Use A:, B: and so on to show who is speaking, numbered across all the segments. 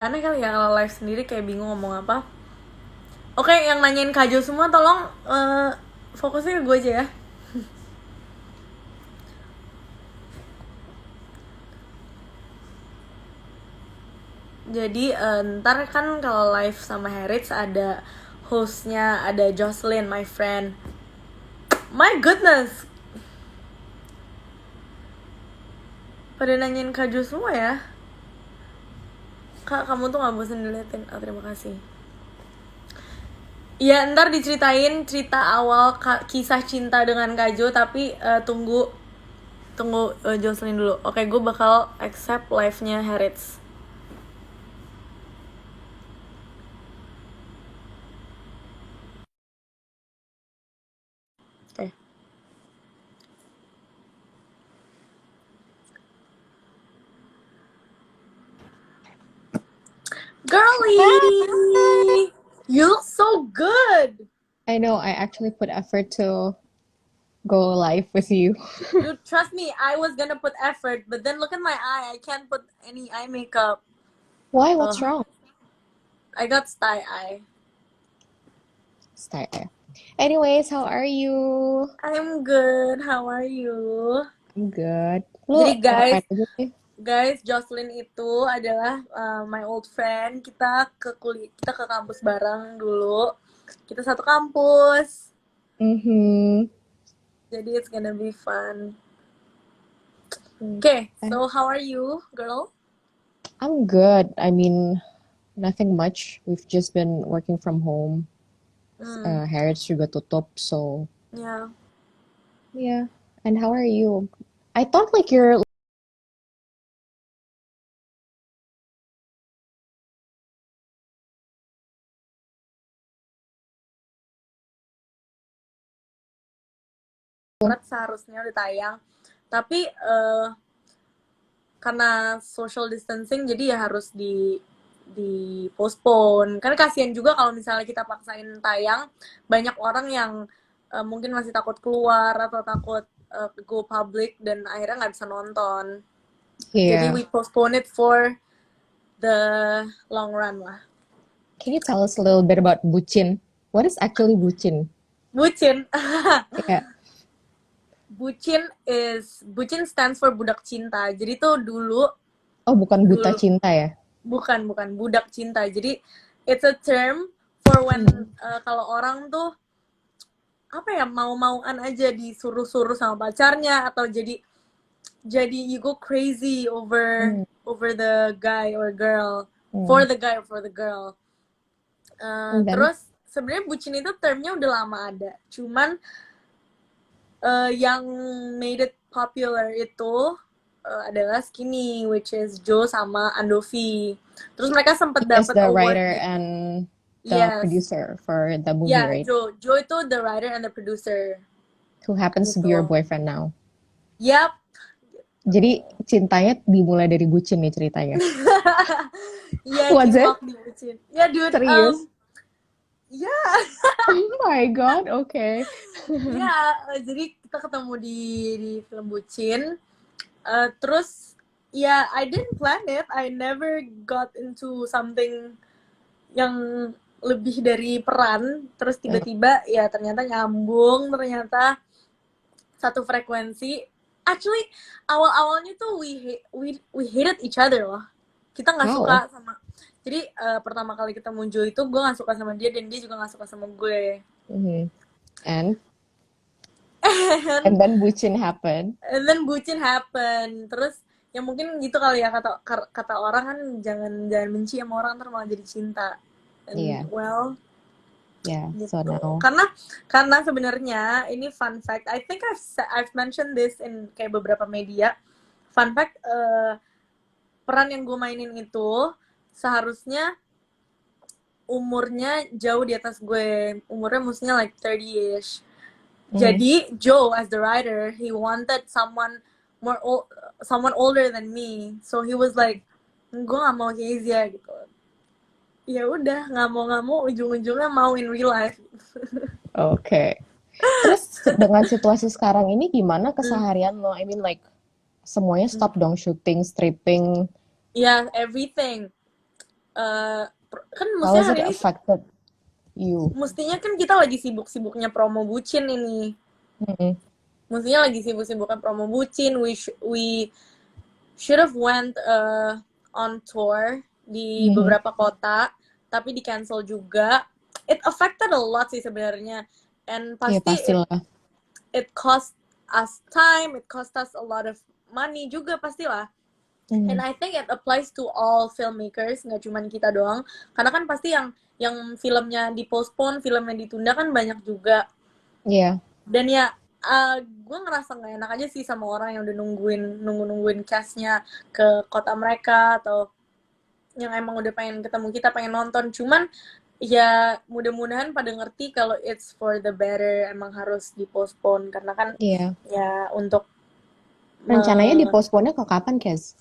A: Aneh kali ya kalau live sendiri kayak bingung ngomong apa. Oke, yang nanyain Kak Jo semua tolong fokusnya ke gue aja ya. Jadi ntar kan kalau live sama Harits ada hostnya, ada Jocelyn, my friend. My goodness, pada nanyain Kak Jo semua ya. Kak, kamu tuh gak bosan diliatin. Oh, terima kasih. Iya, ntar diceritain cerita awal kisah cinta dengan Kak Jo, tapi tunggu tunggu Jocelyn dulu. Oke, gue bakal accept live-nya Harits. Oke. Girly, you look so good.
B: I know I actually put effort to go live with you.
A: Dude, trust me, I was gonna put effort, but then look at my eye. I can't put any eye makeup.
B: Why? What's
A: Ugh,
B: wrong?
A: I got sty eye.
B: Start there. Anyways, how are you?
A: I'm good. How are you?
B: I'm good. Lu
A: Jadi guys,
B: ngapain aja sih?
A: Jocelyn itu adalah my old friend. Kita ke kampus bareng dulu. Kita satu kampus.
B: Mm-hmm.
A: Jadi it's gonna be fun. Okay, so how are you, girl?
B: I'm good. I mean, nothing much. We've just been working from home.
A: Hmm,
B: Harrods juga tutup, so
A: yeah.
B: yeah. And how are you? I thought like you're
A: Maret seharusnya udah tayang, tapi karena social distancing jadi ya harus di postpone. Karena kasihan juga kalau misalnya kita paksain tayang, banyak orang yang mungkin masih takut keluar atau takut go public dan akhirnya nggak bisa nonton. Jadi
B: yeah.
A: we postpone it for the long run lah.
B: Can you tell us a little bit about bucin? What is actually bucin?
A: Bucin.
B: Yeah.
A: Bucin stands for budak cinta. Jadi tuh
B: Oh, bukan buta
A: dulu
B: cinta ya?
A: bukan budak cinta. Jadi it's a term for when
B: Hmm.
A: kalau orang tuh apa ya, mau-mauan aja disuruh-suruh sama pacarnya, atau jadi you go crazy over
B: Hmm.
A: over the guy or girl, for
B: Hmm.
A: the guy or for the girl.
B: And then?
A: Terus sebenarnya bucin itu termnya udah lama ada, cuman yang made it popular itu adalah Skinny, which is Joe sama Andovi. Terus mereka sempet
B: He is
A: dapet
B: the
A: award
B: writer
A: gitu.
B: and the
A: Yes,
B: producer for the movie,
A: ya,
B: right?
A: Joe itu the writer and the producer
B: Who happens to be your
A: gitu.
B: boyfriend now.
A: Yap.
B: Jadi cintanya dimulai dari bucin nih ceritanya.
A: Iya,
B: Was it?
A: cinlok dibucin. Ya, dude.
B: Serius?
A: Ya,
B: Oh my God, okay.
A: ya. Jadi kita ketemu di film Bucin. Terus, ya, I didn't plan it. I never got into something yang lebih dari peran. Terus
B: Hmm.
A: tiba-tiba, ya ternyata nyambung. Ternyata satu frekuensi. Actually, awal-awalnya tuh we hated each other loh. Kita nggak
B: How?
A: suka sama. Jadi pertama kali kita muncul itu gue nggak suka sama dia dan dia juga nggak suka sama gue.
B: Mhm. And
A: and,
B: and then bucin happen.
A: and then bucin happen. Terus ya mungkin gitu kali ya, kata kata orang kan, jangan jangan benci sama orang ntar malah jadi cinta. And
B: Yeah,
A: well,
B: yeah. So
A: gitu.
B: now,
A: Karena sebenarnya ini fun fact. I think I've mentioned this in kayak beberapa media. Fun fact, peran yang gue mainin itu seharusnya umurnya jauh di atas gue. Umurnya mestinya like 30-ish.
B: mhm.
A: Jadi Joe as the writer, he wanted someone older than me. So he was like, gue gak mau Kezia gitu. Ya udah, nggak mau ujung-ujungnya mau in real life.
B: Okay. Terus dengan situasi sekarang ini gimana keseharian lo? I mean like semuanya stop dong, syuting, stripping.
A: Yeah, everything. kan
B: How
A: mestinya
B: has it
A: hari ini,
B: affected you?
A: mestinya kan kita lagi sibuk-sibuknya promo bucin ini.
B: Mm-mm.
A: Mestinya lagi sibuk-sibuknya promo bucin. We should have went on tour di
B: Mhm.
A: beberapa kota, tapi di cancel juga. It affected a lot sih sebenarnya, and
B: Iya
A: pasti
B: pastilah.
A: it cost us time, it cost us a lot of money juga pastilah. And
B: Mhm.
A: I think it applies to all filmmakers, nggak cuma kita doang. Karena kan pasti yang filmnya dipostpone, filmnya ditunda kan banyak juga.
B: Iya.
A: Dan ya gue ngerasa nggak enak aja sih sama orang yang udah nungguin castnya ke kota mereka, atau yang emang udah pengen ketemu kita, pengen nonton. Cuman ya mudah-mudahan pada ngerti kalau it's for the better, emang harus dipostpone karena kan
B: Iya.
A: ya untuk
B: Rencananya
A: me-
B: dipospone ke kapan, Kes?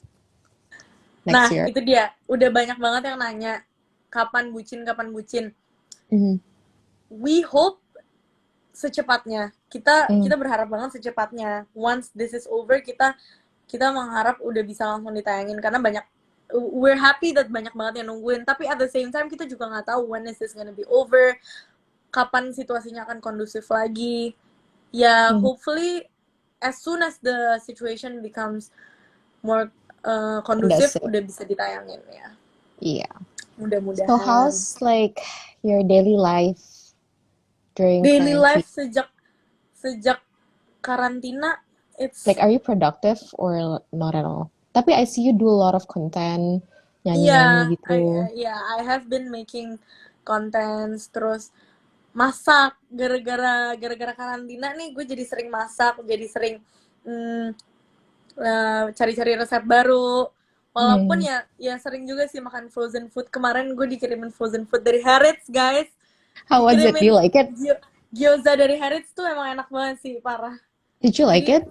B: Next
A: nah
B: year?
A: itu dia, udah banyak banget yang nanya kapan bucin, kapan bucin.
B: Mhm.
A: We hope secepatnya, kita
B: Mm.
A: kita berharap banget secepatnya. Once this is over, kita mengharap udah bisa langsung ditayangin karena banyak, we're happy that banyak banget yang nungguin, tapi at the same time kita juga nggak tahu when is this gonna be over, kapan situasinya akan kondusif lagi. Ya
B: Mhm.
A: hopefully as soon as the situation becomes more kondusif
B: Kondusif.
A: udah bisa ditayangin ya,
B: Iya. So
A: mudah-mudahan.
B: how's like your daily life during
A: Daily
B: quarantine?
A: life sejak sejak karantina,
B: Like,
A: it's,
B: are you productive or not at all? Tapi I see you do a lot of content,
A: yeah,
B: nyanyi-nyanyi gitu.
A: yeah, I have been making contents, terus masak. Gara-gara karantina nih gue jadi sering masak, jadi sering mm, cari-cari resep baru. Walaupun
B: Hmm.
A: ya sering juga sih makan frozen food. Kemarin gue dikirimin frozen food dari Harrods, guys.
B: How was it? Do you
A: Dikirimin
B: like it?
A: gyoza dari Harrods tuh emang enak banget sih, parah.
B: Did you like
A: Jadi
B: it?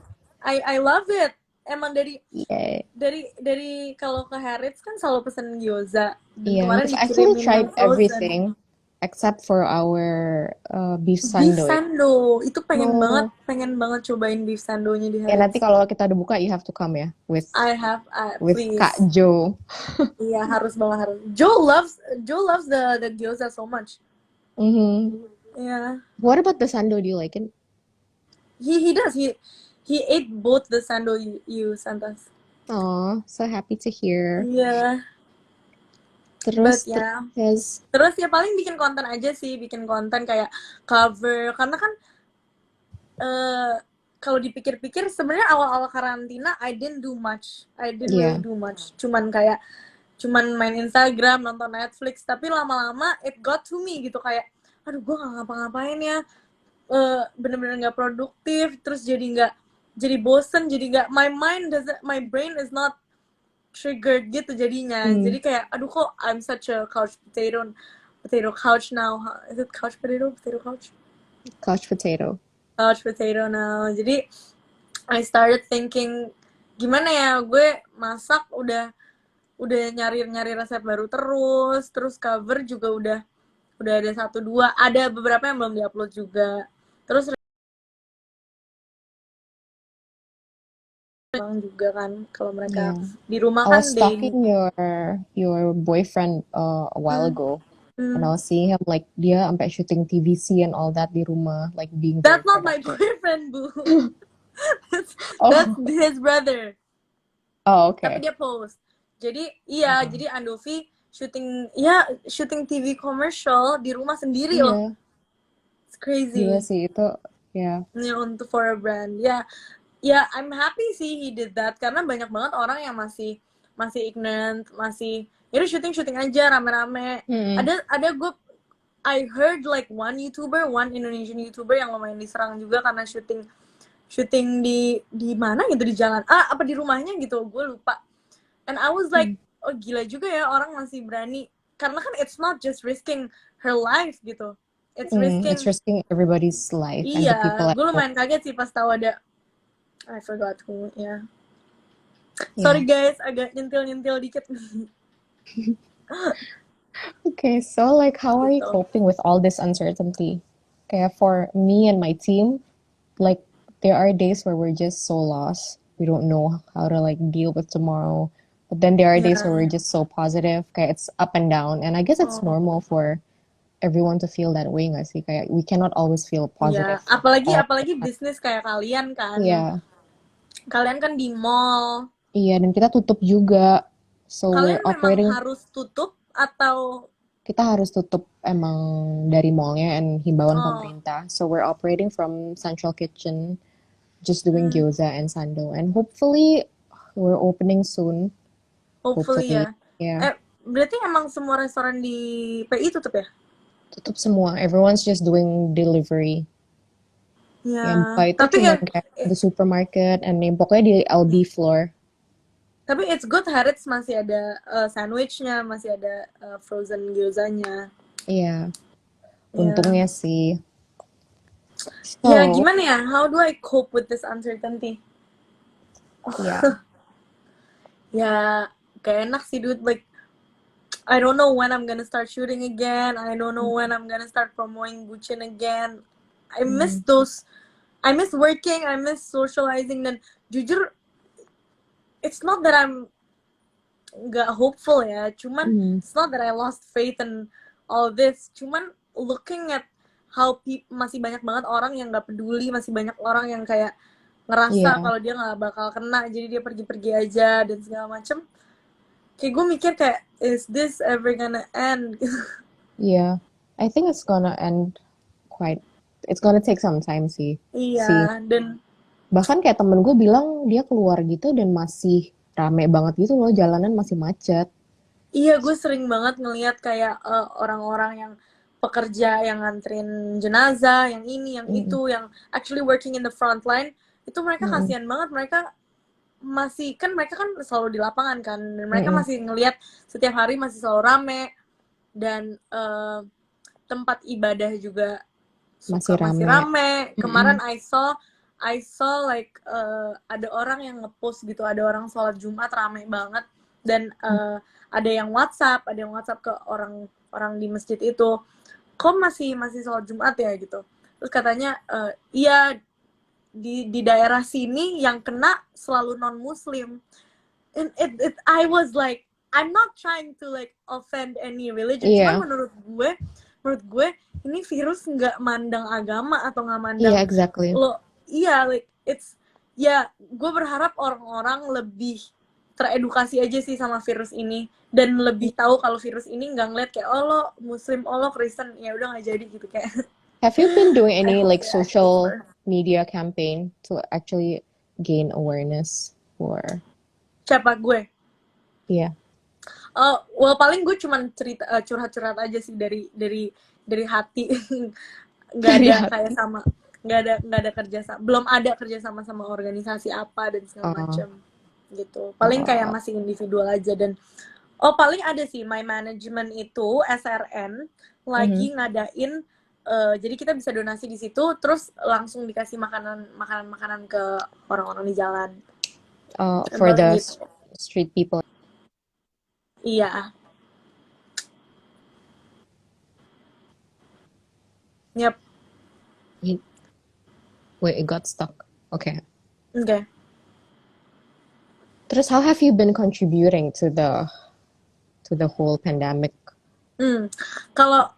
A: I love it. Emang
B: Yeah.
A: dari kalau ke Harrods kan selalu pesen gyoza, dan
B: Yeah,
A: kemarin
B: because I actually
A: dikirimin yang
B: tried
A: frozen.
B: everything except for our beef
A: Beef
B: sando.
A: sando itu
B: No.
A: pengen banget cobain beef sandonya di
B: Ya nanti
A: Harrods.
B: kalau kita udah buka, you have to come ya with Kak
A: Please.
B: Jo.
A: Iya, harus banget, harus. Joe loves the gyoza so much.
B: Mhm.
A: Yeah.
B: What about the sando? Do you like it?
A: He does. He ate both the sando you sent us.
B: Oh, so happy to hear.
A: Iya.
B: Terus
A: But ya.
B: terus
A: Terus ya paling bikin konten aja sih, bikin konten kayak cover. Karena kan eh kalau dipikir-pikir sebenarnya awal-awal karantina I didn't do much. I didn't really
B: ya,
A: do much. Cuman main Instagram, nonton Netflix, tapi lama-lama it got to me gitu, kayak aduh gue nggak ngapa-ngapain ya, bener-bener nggak produktif, terus jadi bosen, jadi nggak, my brain is not triggered gitu jadinya.
B: hmm,
A: Jadi kayak aduh kok I'm such a potato couch now. Is it couch potato couch
B: couch potato.
A: couch potato now. Jadi I started thinking gimana ya, gue masak udah nyari resep baru, terus cover juga udah ada satu dua, ada beberapa yang belum diupload juga. Terus memang juga kan kalau mereka
B: Yeah.
A: di rumah
B: I was
A: kan
B: stalking
A: daily.
B: your boyfriend a while
A: Hmm,
B: ago, and I
A: hmm.
B: was seeing him like dia sampai syuting TVC and all that di rumah, like being very
A: That's not my
B: productive.
A: boyfriend, boo. That's
B: Oh,
A: his brother.
B: oh
A: Tapi
B: okay.
A: dia post. Jadi iya,
B: Uh,
A: jadi Andovi syuting TV commercial di rumah sendiri loh.
B: iya,
A: It's
B: gila
A: crazy.
B: sih itu. Ya,
A: Ya, untuk for a brand. Ya, I'm happy sih he did that karena banyak banget orang yang masih masih ignorant, masih ya udah syuting aja rame-rame.
B: mm-mm.
A: Ada gue, I heard like one Indonesian YouTuber yang lumayan diserang juga karena syuting syuting di mana gitu, di jalan. Apa di rumahnya gitu, gue lupa. And I was like, oh gila juga ya orang masih berani. Karena kan it's not just risking her life gitu. It's
B: It's
A: risking,
B: risking everybody's life and
A: iya,
B: the people at
A: gue
B: home.
A: lumayan kaget sih pas tahu ada, I forgot who, ya. Sorry
B: Yeah.
A: guys, agak nyentil-nyentil dikit.
B: Okay, so like, how are you
A: Gitu.
B: coping with all this uncertainty? Okay, for me and my team, like, there are days where we're just so lost. We don't know how to like deal with tomorrow. But then there are days where
A: Ya.
B: we're just so positive, kayak it's up and down. And I guess it's
A: Oh,
B: normal for everyone to feel that way nggak sih? Kayak we cannot always feel
A: ya.
B: positive
A: Apalagi
B: all the
A: apalagi
B: time.
A: bisnis kayak kalian kan, yang
B: Iya,
A: kalian kan di mall.
B: iya, dan kita tutup juga. So we're
A: Kalian memang
B: operating,
A: harus tutup atau
B: kita harus tutup emang dari mallnya and himbauan
A: oh,
B: pemerintah. So we're operating from Central Kitchen, just doing
A: hmm,
B: gyoza and sando. And hopefully we're opening soon.
A: hopefully
B: Hopefully,
A: ya.
B: yeah.
A: Berarti emang semua restoran di PI tutup ya?
B: Tutup semua. Everyone's just doing delivery.
A: Ya,
B: Yang buka itu
A: tapi ya,
B: cuman kayak the supermarket and yang pokoknya di LB floor.
A: tapi it's good Harrods masih ada sandwichnya, masih ada frozen gyozanya.
B: Iya,
A: Ya,
B: untungnya sih.
A: ya
B: So,
A: gimana ya? How do I cope with this uncertainty?
B: yeah.
A: Ya, kayak enak sih dude. Like, I don't know when I'm gonna start shooting again. I don't know when I'm gonna start promoting Bucin again. I miss
B: Mm,
A: those. I miss working. I miss socializing. Dan jujur, it's not that I'm nggak hopeful ya. Cuman
B: mm,
A: it's not that I lost faith in all this. Cuman looking at how masih banyak banget orang yang nggak peduli. Masih banyak orang yang kayak ngerasa
B: yeah,
A: kalau dia nggak bakal kena. Jadi dia pergi-pergi aja dan segala macem. Kayak gue mikir kayak, is this ever gonna end?
B: yeah. I think it's gonna end quite. It's gonna take some time sih. Sih.
A: Iya, dan
B: Bahkan kayak temen gue bilang dia keluar gitu dan masih rame banget gitu loh, jalanan masih macet.
A: iya gue sering banget ngelihat kayak orang-orang yang pekerja yang nganterin jenazah, yang ini, yang
B: Mm,
A: itu, yang actually working in the front line, itu mereka
B: mm,
A: kasihan banget, mereka masih kan mereka kan selalu di lapangan kan, dan mereka
B: mm,
A: masih ngelihat setiap hari masih selalu rame dan tempat ibadah juga
B: masih
A: suka masih
B: rame.
A: rame.
B: Mm,
A: Kemarin I saw like ada orang yang ngepost gitu, ada orang sholat Jumat rame banget dan ada yang WhatsApp ke orang-orang di masjid itu, kok masih masih sholat Jumat ya gitu. Terus katanya iya di daerah sini yang kena selalu non Muslim. And I was like, I'm not trying to like offend any religion, cuman
B: Iya,
A: menurut gue ini virus nggak mandang agama atau nggak
B: iya,
A: mandang
B: exactly.
A: lo. Iya, like it's ya gue berharap orang-orang lebih teredukasi aja sih sama virus ini dan lebih tahu kalau virus ini nggak ngeliat kayak oh lo Muslim, oh lo Kristen, ya udah nggak jadi gitu kayak.
B: Have you been doing
A: I
B: any
A: hope
B: like
A: ya, I hope
B: social
A: for
B: media campaign to actually gain awareness for,
A: siapa gue.
B: yeah,
A: Well paling gue cuman cerita curhat-curhat aja sih dari hati. Nggak
B: dari
A: ada
B: hati.
A: kayak sama, nggak ada kerja sama, belum ada kerja sama organisasi apa dan segala
B: Oh,
A: macam gitu. Paling kayak
B: oh,
A: masih individual aja. Dan paling ada sih my management itu SRN
B: mhm.
A: lagi ngadain jadi kita bisa donasi di situ terus langsung dikasih makanan ke orang-orang di jalan.
B: For
A: Paling
B: the
A: gitu.
B: street people.
A: Iya. Yep.
B: Wait, it got stuck. Okay.
A: Oke. Okay.
B: Terus, how have you been contributing to the whole pandemic?
A: Kalau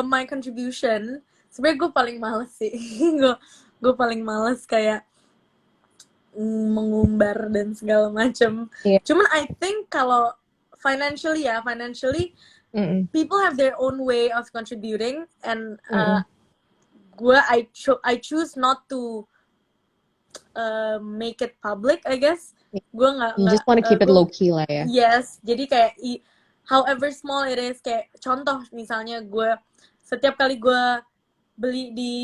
A: my contribution, sebenarnya gue paling males sih. gue paling males kayak mengumbar dan segala macam.
B: Yeah.
A: Cuman I think kalau financially
B: Mm-mm.
A: people have their own way of contributing and
B: Mm-mm.
A: I choose not to make it public, I guess. Gue
B: You
A: nggak
B: just want to keep it
A: gue
B: low key lah ya.
A: yes, jadi kayak however small it is, kayak contoh misalnya gue setiap kali gue beli di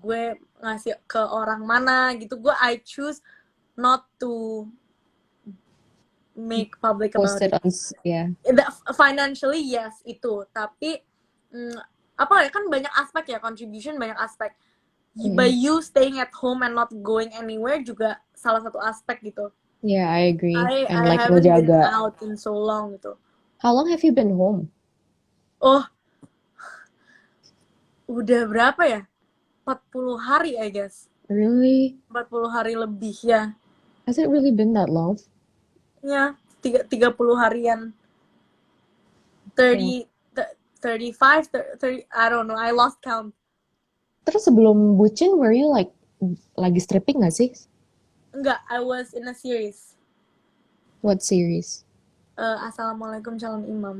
A: gue ngasih ke orang mana gitu, I choose not to make public
B: Post
A: about
B: it
A: it.
B: on, yeah.
A: Financially yes itu, tapi apa ya, kan banyak aspek ya, contribution banyak aspek. By
B: Mm-mm.
A: you staying at home and not going anywhere juga salah satu aspek gitu.
B: Yeah, I agree. And
A: I
B: like
A: haven't been
B: ngejaga.
A: out in so long gitu.
B: How long have you been home?
A: Oh, udah berapa ya? 40 hari I guess.
B: Really?
A: 40 hari lebih ya.
B: Has it really been that long?
A: Ya, 30 harian.
B: Oh.
A: 30 35 30 I don't know. I lost count.
B: Terus sebelum bucin, were you like lagi stripping gak sih?
A: Enggak, I was in a series.
B: What series?
A: Assalamualaikum calon imam.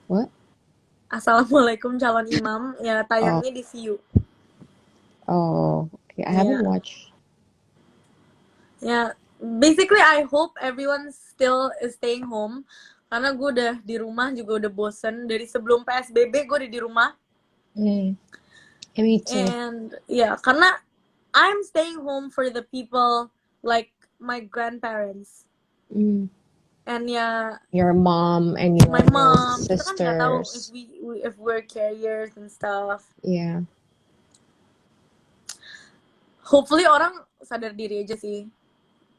B: What?
A: Assalamualaikum calon imam ya
B: Oh,
A: tayangnya di VIU.
B: oh, okay. I haven't
A: Ya,
B: watched.
A: ya. Basically I hope everyone still is staying home karena gue udah di rumah juga udah bosen dari sebelum PSBB gue udah di rumah
B: Hmm. Yeah, me too.
A: and ya karena I'm staying home for the people like my grandparents
B: Mm.
A: and ya
B: Your mom and
A: my
B: your
A: mom kita kan nggak tahu
B: sisters.
A: if we're carriers and stuff.
B: Yeah.
A: Hopefully orang sadar diri aja sih.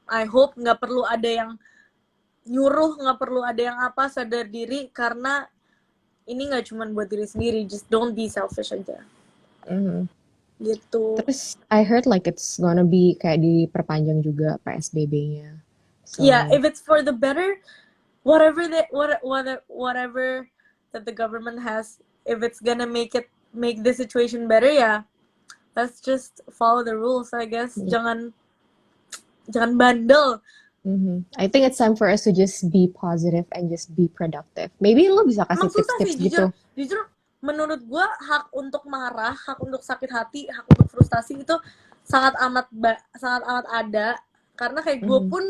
A: I hope nggak perlu ada yang nyuruh, nggak perlu ada yang apa, sadar diri karena ini nggak cuma buat diri sendiri, just don't be selfish aja
B: Mhm.
A: gitu.
B: Terus I heard like it's gonna be kayak diperpanjang juga PSBB-nya.
A: Yeah,
B: So,
A: if it's for the better, whatever whatever that the government has, if it's gonna make the situation better, yeah, let's just follow the rules, I guess.
B: yeah.
A: Jangan bandel.
B: I think it's time for us to just be positive and just be productive. Maybe lo bisa kasih
A: Emang susah sih
B: tips-tips
A: jujur.
B: gitu.
A: Jujur menurut gue hak untuk marah, hak untuk sakit hati, hak untuk frustasi itu sangat amat ada karena kayak gue
B: Mhm.
A: pun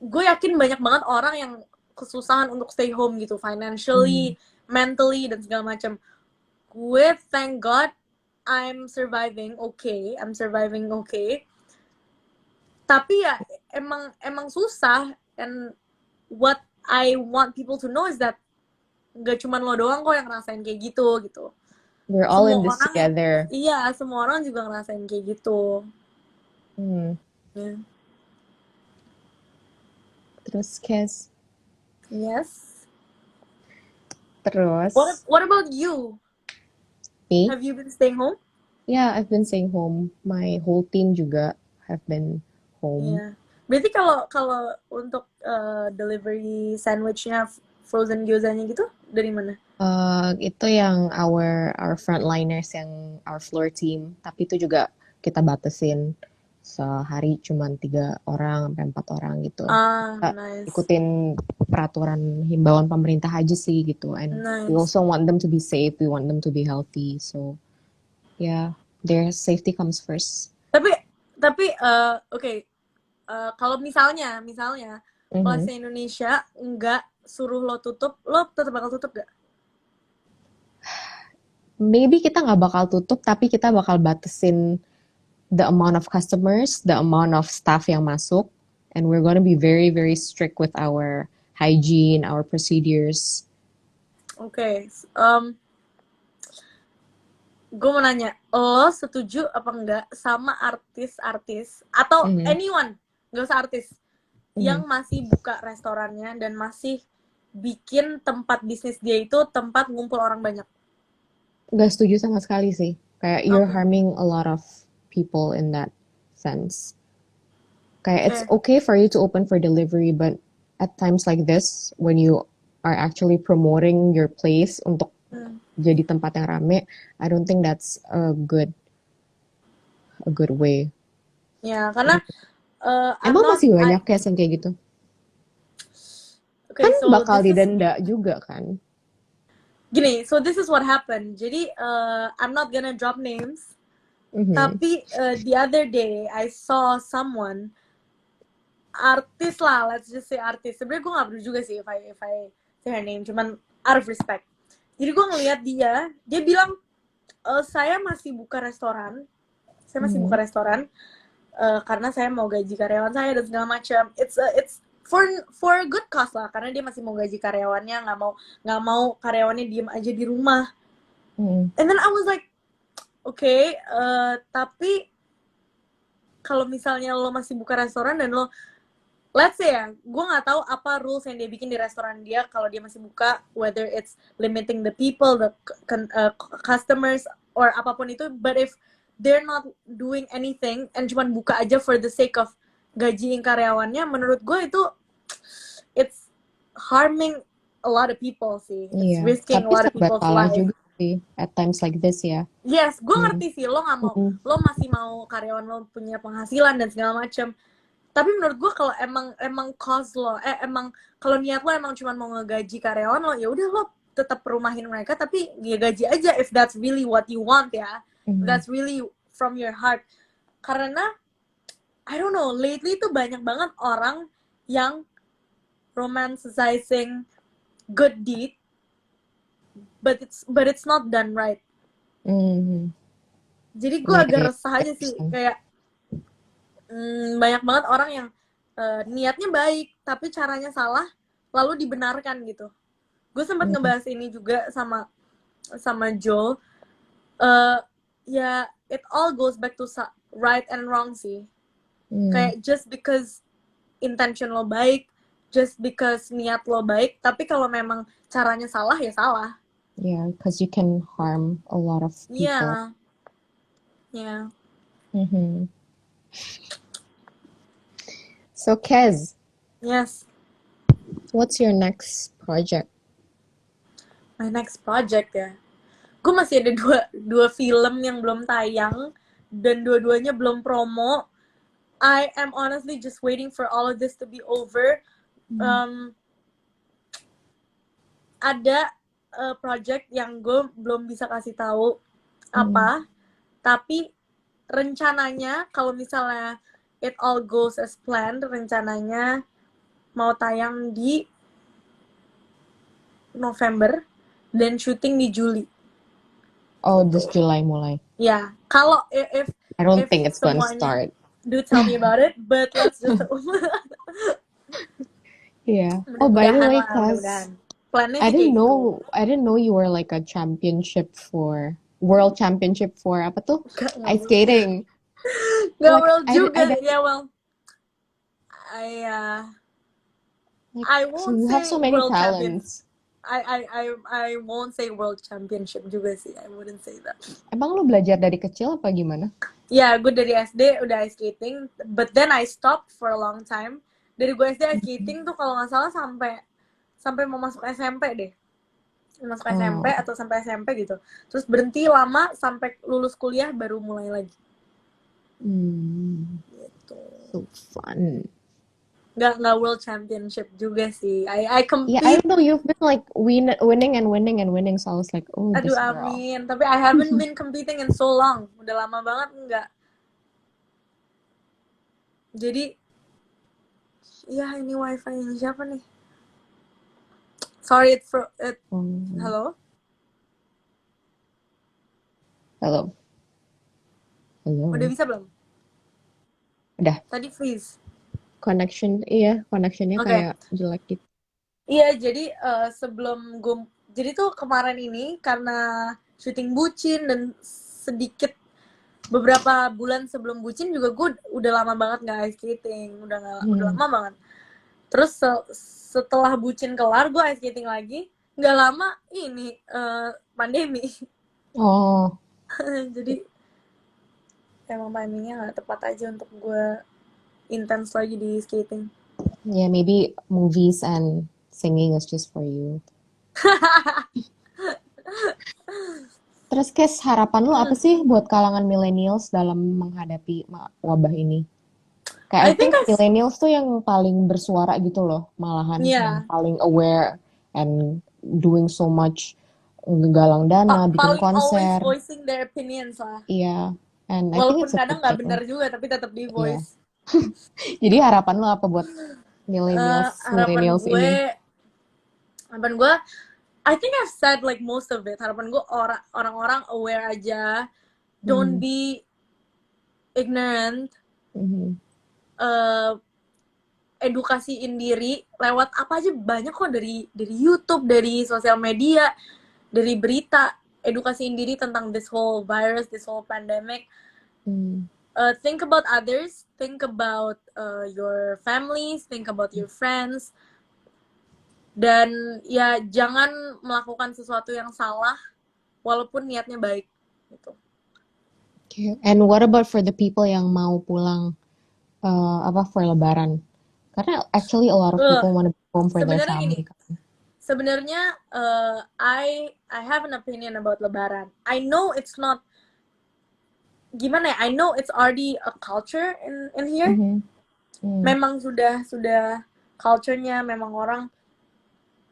A: gue yakin banyak banget orang yang kesusahan untuk stay home gitu financially,
B: Mhm.
A: mentally dan segala macam. Gue thank God I'm surviving okay. Tapi ya emang susah and what I want people to know is that nggak cuma lo doang kok yang ngerasain kayak gitu.
B: We're all
A: Semua
B: in this
A: orang,
B: together.
A: iya semua orang juga ngerasain kayak gitu.
B: Hmm.
A: Yeah.
B: Terus, Kes.
A: Yes.
B: Terus,
A: What about you?
B: me?
A: Have you been staying home?
B: Yeah, I've been staying home. My whole team juga have been home.
A: Iya. Berarti kalau untuk delivery sandwichnya frozen gyozanya gitu dari mana?
B: Itu yang our frontliners, yang our floor team. Tapi itu juga kita batasin sehari cuma 3 orang sampai 4 orang gitu. Kita
A: Nice.
B: ikutin peraturan himbauan pemerintah aja sih gitu. And we
A: Nice.
B: also want them to be safe. We want them to be healthy. So yeah, their safety comes first.
A: Tapi oke. Kalau misalnya
B: Mhm.
A: kelas Indonesia nggak suruh lo tutup, lo tetap bakal tutup gak?
B: Maybe kita nggak bakal tutup, tapi kita bakal batasin the amount of customers, the amount of staff yang masuk, and we're gonna be very, very strict with our hygiene, our procedures.
A: Oke. Gue mau nanya, lo setuju apa enggak sama artis-artis atau
B: Mhm.
A: anyone, nggak usah artis, yang masih buka restorannya dan masih bikin tempat bisnis dia itu tempat ngumpul orang banyak?
B: Nggak setuju sama sekali sih. Kayak you're
A: Oke.
B: harming a lot of people in that sense. Kayak it's
A: Oke.
B: okay for you to open for delivery, but at times like this, when you are actually promoting your place untuk jadi tempat yang rame, I don't think that's a good way.
A: Ya, karena
B: Emang masih banyak case yang kayak gitu?
A: Okay,
B: Kan
A: so
B: bakal
A: this is
B: didenda juga kan?
A: gini. So this is what happened. Jadi I'm not gonna drop names. Tapi the other day I saw someone, artis lah, let's just say artis. Sebenarnya gue nggak perlu juga sih if I say her name, cuman out of respect. Jadi gue ngelihat dia bilang saya masih buka restoran karena saya mau gaji karyawan saya dan segala macam. It's for a good cause lah, karena dia masih mau gaji karyawannya, nggak mau karyawannya diem aja di rumah. And then I was like, okay, tapi kalau misalnya lo masih buka restoran dan lo let's say ya, gue nggak tahu apa rules yang dia bikin di restoran dia kalau dia masih buka, whether it's limiting the people, the customers, or apapun itu. But if they're not doing anything and cuman buka aja for the sake of gajiin karyawannya, menurut gue itu it's harming a lot of people sih. It's
B: Iya,
A: risking a
B: tapi
A: lot of
B: serba
A: people's
B: salah
A: life.
B: juga sih at times like this ya.
A: Yes, gue
B: Hmm.
A: ngerti sih, lo nggak mau, lo masih mau karyawan lo punya penghasilan dan segala macam. Tapi menurut gue kalau emang cause lo, emang kalau niat lo emang cuma mau ngegaji karyawan lo, ya udah lo tetap perumahin mereka, tapi ya gaji aja if that's really what you want ya, if that's really from your heart. Karena I don't know, lately tuh banyak banget orang yang romanticizing good deed, but it's not done right.
B: Mhm.
A: Jadi gue
B: Iya,
A: agak
B: iya,
A: resah aja sih, kayak banyak banget orang yang niatnya baik tapi caranya salah lalu dibenarkan gitu. Gue sempat ngebahas ini juga sama Joel. Ya it all goes back to right and wrong sih. Kayak just because intention lo baik, just because niat lo baik, tapi kalau memang caranya salah ya salah.
B: Yeah, because you can harm a lot of people.
A: Yeah.
B: Mhm. So, Kez,
A: Yes.
B: what's your next project?
A: My next project ya. Gue masih ada dua film yang belum tayang dan dua-duanya belum promo. I am honestly just waiting for all of this to be over. Ada project yang gue belum bisa kasih tahu apa, tapi rencananya kalau misalnya it all goes as planned, rencananya mau tayang di November dan syuting di Juli.
B: Oh, this July mulai.
A: Ya, kalau if
B: I don't
A: if
B: think it's gonna
A: semuanya,
B: start.
A: do tell me about it, but let's just
B: Yeah. Oh, by the way, Kez,
A: plannya
B: I
A: sih kayak
B: didn't
A: gitu.
B: know you were like a world championship for apa tuh? Ice skating.
A: Gak
B: Like,
A: world
B: I
A: juga.
B: didn't-
A: Yeah, well, I
B: so
A: won't
B: you have
A: say
B: so many
A: world champion.
B: talents.
A: I won't say world championship juga sih. I wouldn't say that.
B: Emang lu belajar dari kecil apa gimana?
A: Ya, gue dari SD udah ice skating, but then I stopped for a long time. Dari gue SD ice skating tuh kalau nggak salah sampai mau masuk SMP deh. Masuk SMP atau sampai SMP gitu. Terus berhenti lama sampai lulus kuliah baru mulai lagi. Gitu.
B: So fun.
A: Nggak world championship juga sih. I compete.
B: Yeah, I know you've been like winning and winning and winning, so I was like, oh,
A: Aduh,
B: this girl.
A: amin. Tapi I haven't been competing in so long. Udah lama banget enggak. Jadi, ya ini wifi ini siapa nih? Sorry, Halo?
B: Hello.
A: Udah bisa belum?
B: Udah.
A: Tadi freeze.
B: Connectionnya kayak jelek gitu.
A: Iya, jadi sebelum gue, jadi tuh kemarin ini karena syuting bucin dan sedikit beberapa bulan sebelum bucin juga gue udah lama banget nggak ice skating, udah lama banget. Terus setelah bucin kelar gue ice skating lagi, nggak lama ini pandemi.
B: Oh.
A: Jadi emang timingnya nggak tepat aja untuk gue intens lagi di skating.
B: Yeah, maybe movies and singing is just for you. Terus Kes, harapan lu apa sih buat kalangan millennials dalam menghadapi wabah ini? Kayak I think millennials tuh yang paling bersuara gitu loh, malahan yang paling aware and doing so much, nggalang dana, bikin konser.
A: Always voicing their opinions lah.
B: Iya, and I
A: walaupun
B: think it's
A: kadang nggak benar juga, tapi tetap di voice.
B: Jadi harapan lu apa buat millennials ini?
A: Harapan gue, I think I've said like most of it. Harapan gue orang-orang aware aja, don't be ignorant, edukasiin diri lewat apa aja, banyak kok, dari YouTube, dari sosial media, dari berita. Edukasiin diri tentang this whole virus, this whole pandemic. think about others, think about your families, think about your friends, dan ya jangan melakukan sesuatu yang salah walaupun niatnya baik gitu.
B: Okay. And what about for the people yang mau pulang for Lebaran? Karena actually a lot of
A: Uh,
B: people want to be home for their
A: sebenarnya gini,
B: family.
A: sebenarnya I have an opinion about Lebaran. I know it's not gimana ya. I know it's already a culture in here.
B: Mm-hmm. Mm.
A: Memang sudah culture-nya, memang orang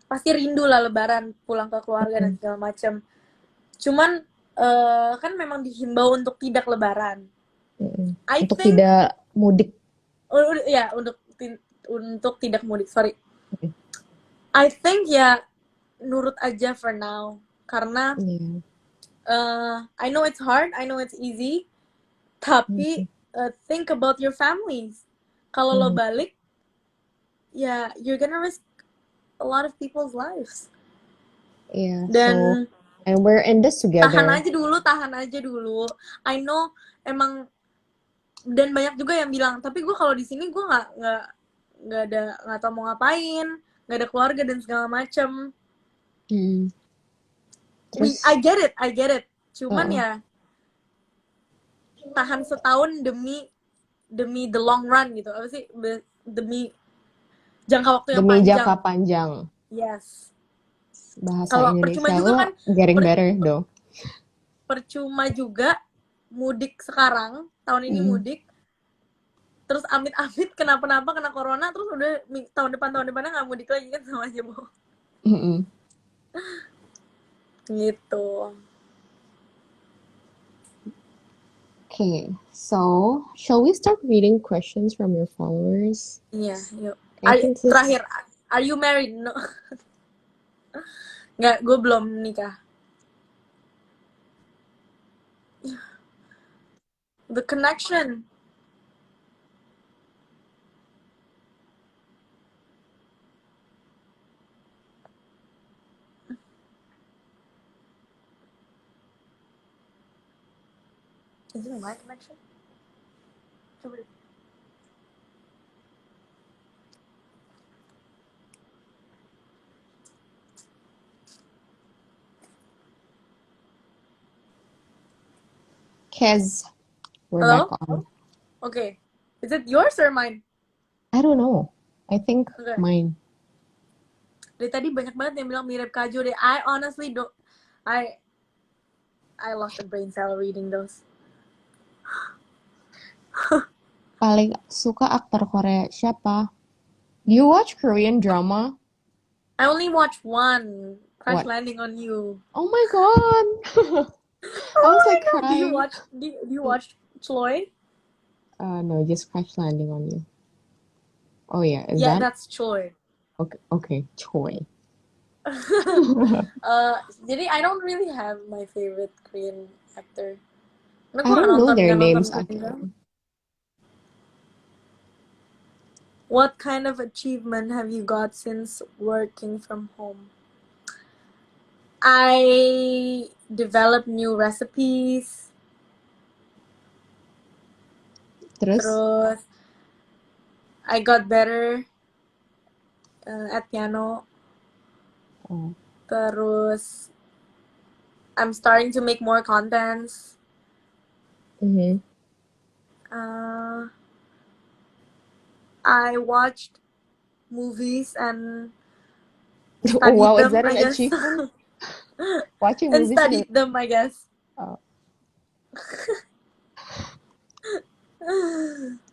A: pasti rindu lah Lebaran, pulang ke keluarga dan segala macam. Cuman kan memang dihimbau untuk tidak Lebaran.
B: Mm-mm.
A: I
B: Untuk
A: think
B: tidak mudik.
A: ya untuk tidak mudik. Sorry.
B: Okay.
A: I think ya nurut aja for now karena
B: Yeah.
A: I know it's hard, I know it's easy, tapi think about your families. Kalau lo balik, ya you're gonna risk a lot of people's lives.
B: Yeah.
A: Dan
B: and we're in this together.
A: tahan aja dulu. I know emang, dan banyak juga yang bilang, tapi gue kalau di sini gue nggak tahu mau ngapain, nggak ada keluarga dan segala macem. I get it. Cuman ya tahan setahun demi the long run gitu. Apa sih? Demi jangka waktu yang
B: Demi
A: panjang.
B: jangka panjang.
A: Yes.
B: Bahasa
A: Kalau
B: Indonesia
A: percuma juga
B: lo
A: kan
B: getting better though.
A: Percuma juga mudik sekarang, tahun ini mudik, terus amit-amit kenapa-napa, kena corona, terus udah tahun depannya nggak mudik lagi kan, sama aja bohong. Gitu.
B: Okay, so shall we start reading questions from your followers?
A: Iya, yuk.
B: Terakhir,
A: are you married? No. Nggak, gue belum nikah. The connection. Is it my connection? Coba deh.
B: Kez, we're
A: Hello?
B: back on.
A: Okay. Is it yours or mine?
B: I don't know. I think mine.
A: Dari tadi banyak banget yang bilang mirip Kak Jo deh. I honestly don't. I lost a brain cell reading those.
B: Paling suka aktor Korea siapa? Do you watch Korean drama?
A: I only watch one. Crash
B: What?
A: Landing on You.
B: Oh my god! I was like crying.
A: Do you watch Chloe?
B: No, just Crash Landing on You. Oh yeah,
A: Yeah, that's Chloe.
B: Okay, Choi.
A: Jadi I don't really have my favorite Korean actor.
B: I don't know their names actually.
A: What kind of achievement have you got since working from home? I developed new recipes. Terus I got better at piano. Terus I'm starting to make more contents. I watched movies and studied
B: wow,
A: them,
B: is that
A: an
B: I guess. Achievement? Watching
A: and
B: movies
A: studied them, I guess.
B: Oh.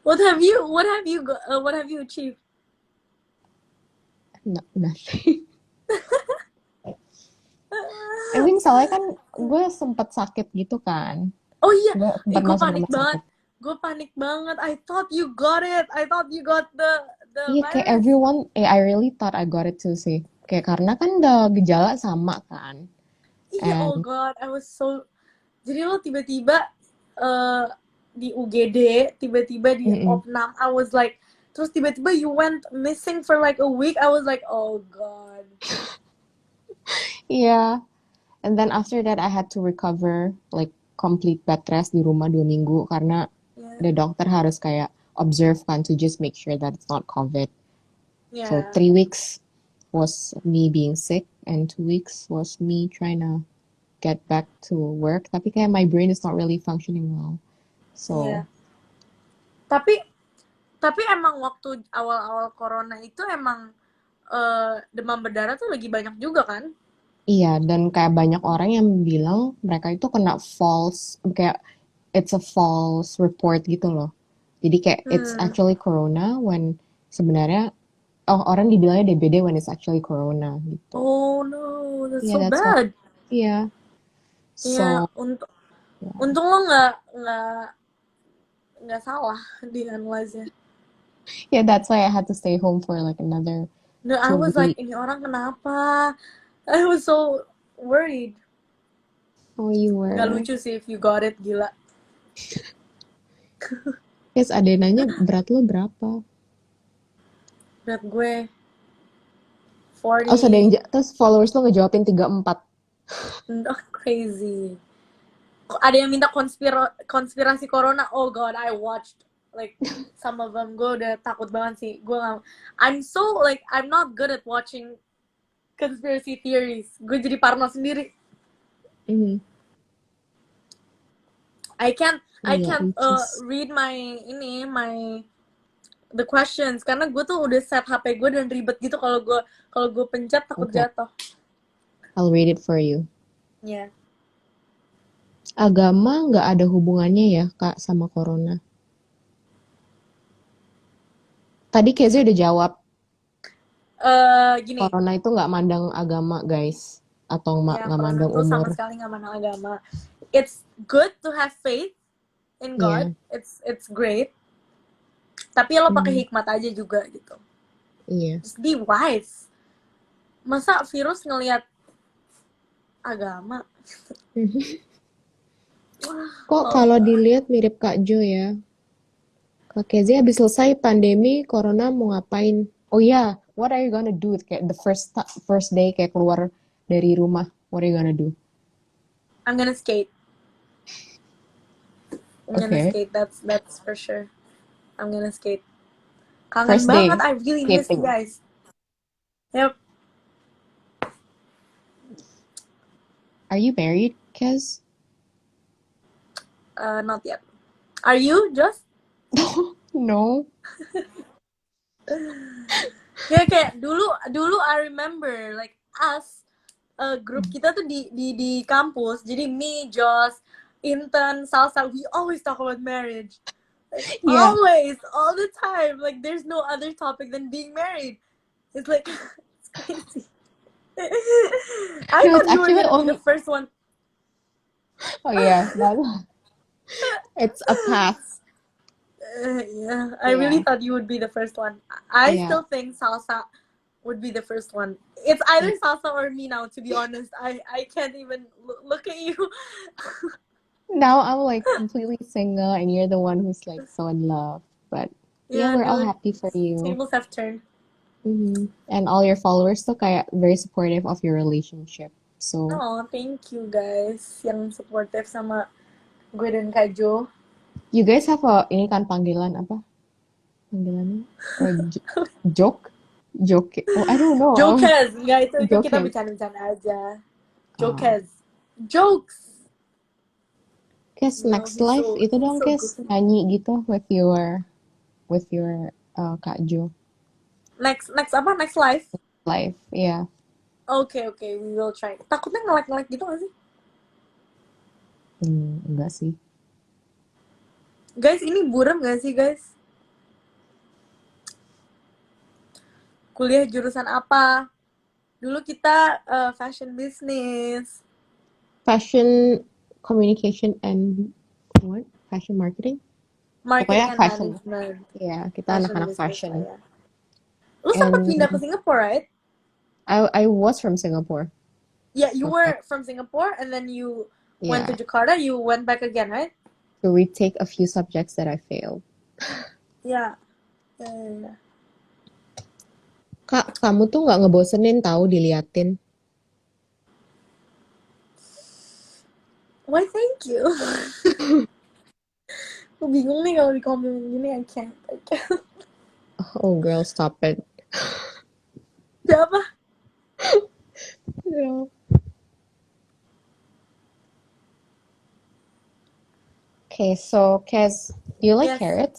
A: What have you achieved?
B: Nothing. I mean, soalnya kan gue sempet sakit gitu kan.
A: Oh iya,
B: gue
A: panik banget. I thought you got it. I thought you got the
B: Iya, kayak everyone, I really thought I got it too sih. Kayak karena kan udah gejala sama kan.
A: Iya, oh god, I was so... Jadi lo tiba-tiba di UGD, tiba-tiba di Opnam, I was like... Terus tiba-tiba you went missing for like a week, I was like, oh god.
B: Yeah. And then after that, I had to recover, like complete bed rest di rumah 2 minggu karena the doctor harus kayak observe kan to just make sure that it's not COVID. So
A: Yeah.
B: 3 weeks was me being sick and 2 weeks was me trying to get back to work. Tapi kayak my brain is not really functioning well.
A: Iya.
B: So
A: Tapi emang waktu awal-awal corona itu emang demam berdarah tuh lagi banyak juga kan?
B: iya, dan kayak banyak orang yang bilang mereka itu kena kayak it's a false report gitu loh. Jadi kayak it's
A: Hmm.
B: actually corona when sebenarnya orang dibilangnya DBD when it's actually corona gitu.
A: Oh no, that's
B: Yeah,
A: so
B: that's what.
A: bad.
B: Yeah.
A: Iya,
B: So yeah.
A: untung lo nggak salah di analyze-nya.
B: Yeah, that's why I had to stay home for like another
A: No, I
B: two
A: was like,
B: weeks.
A: ini orang kenapa? I was so worried.
B: Oh, you
A: Nggak
B: were.
A: lucu sih if you got it, gila.
B: Yes, ada yang nanya berat lo berapa?
A: Berat gue
B: Oh, ada yang
A: 40.
B: terus followers lo ngejawabin 34.
A: No, crazy. Ada yang minta konspirasi corona. Oh god, I watched like some of them. Gue udah takut banget sih. I'm so like I'm not good at watching conspiracy theories. Gue jadi parno sendiri.
B: Mhm.
A: I can't
B: Iya, which is
A: read the questions karena gue tuh udah set HP gue dan ribet gitu kalau gue pencet takut
B: okay.
A: jatuh.
B: I'll read it for you.
A: Yeah.
B: Agama nggak ada hubungannya ya, Kak, sama corona. Tadi Keze udah jawab,
A: Gini,
B: corona itu nggak mandang agama, guys. Atau
A: ya
B: nggak
A: corona
B: mandang
A: tuh sama
B: umur.
A: sekali nggak mandang agama. It's good to have faith in God.
B: Iya,
A: It's great. Tapi lo pakai
B: Mhm.
A: hikmat aja juga gitu.
B: Iya.
A: Just be wise. Masa virus ngelihat agama?
B: Kok
A: Oh
B: kalau
A: god.
B: dilihat mirip Kak Jo ya? Kak Keze habis selesai pandemi, corona mau ngapain? Oh ya, what are you gonna do? Kayak the first day kayak keluar dari rumah, what are you gonna do?
A: I'm gonna skate. I'm gonna
B: Okay.
A: skate. That's for sure. I'm gonna skate. Kangen
B: First
A: banget.
B: day
A: I really miss you
B: skating.
A: guys. Yep.
B: Are you married, Kez?
A: Not yet. Are you, Just?
B: No.
A: Ya kayak dulu I remember like us grup kita tuh di kampus. Jadi me, Joss, Intan, Salsa, we always talk about marriage. Like,
B: Yeah.
A: always, all the time. Like there's no other topic than being married. It's like it's crazy. I
B: No, it's
A: thought you were
B: actually
A: gonna be the
B: only.
A: first one.
B: Oh yeah, it's a path.
A: Yeah, I really
B: Yeah.
A: thought you would be the first one. I
B: Yeah.
A: still think Salsa would be the first one. It's either Salsa or me now, to be honest. I can't even look at you.
B: Now I'm like completely single, and you're the one who's like so in love. But yeah,
A: Yeah,
B: we're all
A: dude.
B: happy for you.
A: Tables have turned.
B: And all your followers tuh kayak very supportive of your relationship. So
A: Oh, thank you guys yang supportive sama gue dan Kak Jo.
B: you guys have ini kan panggilan apa? Panggilannya? Joke? Joke. Oh, I don't know.
A: Jokes. Enggak, itu kita
B: Jokes.
A: bercanda-bercanda aja.
B: Uh,
A: Jokes. Jokes.
B: Kes
A: No,
B: next live itu
A: he's
B: dong
A: so
B: Kes
A: goofy.
B: nyanyi gitu with your Kak Jo
A: Next apa? Next live?
B: live. Iya.
A: Okay, we will try. Takutnya nge-lag gitu gak sih?
B: Enggak sih.
A: Guys, ini buram gak sih, guys? Kuliah jurusan apa? Dulu kita fashion business.
B: Fashion communication and what? Fashion marketing?
A: Marketing
B: Pokoknya
A: and
B: fashion.
A: management.
B: Iya, kita
A: Fashion
B: anak-anak
A: business
B: fashion.
A: ya. Lu sempat pindah ke
B: And
A: Singapore, right?
B: I was from Singapore.
A: Yeah, you
B: Okay.
A: were from Singapore and then you went to
B: Yeah.
A: Jakarta. You went back again, right?
B: To retake a few subjects that I failed.
A: Yeah.
B: Kak, kamu tuh nggak ngebosenin tahu diliatin.
A: Why, thank you. Gue bingung nih kalau di komen gini, I can't.
B: Oh girl, stop it.
A: Siapa?
B: Yeah. Okay, so Kaz, do you like
A: Yes,
B: carrots?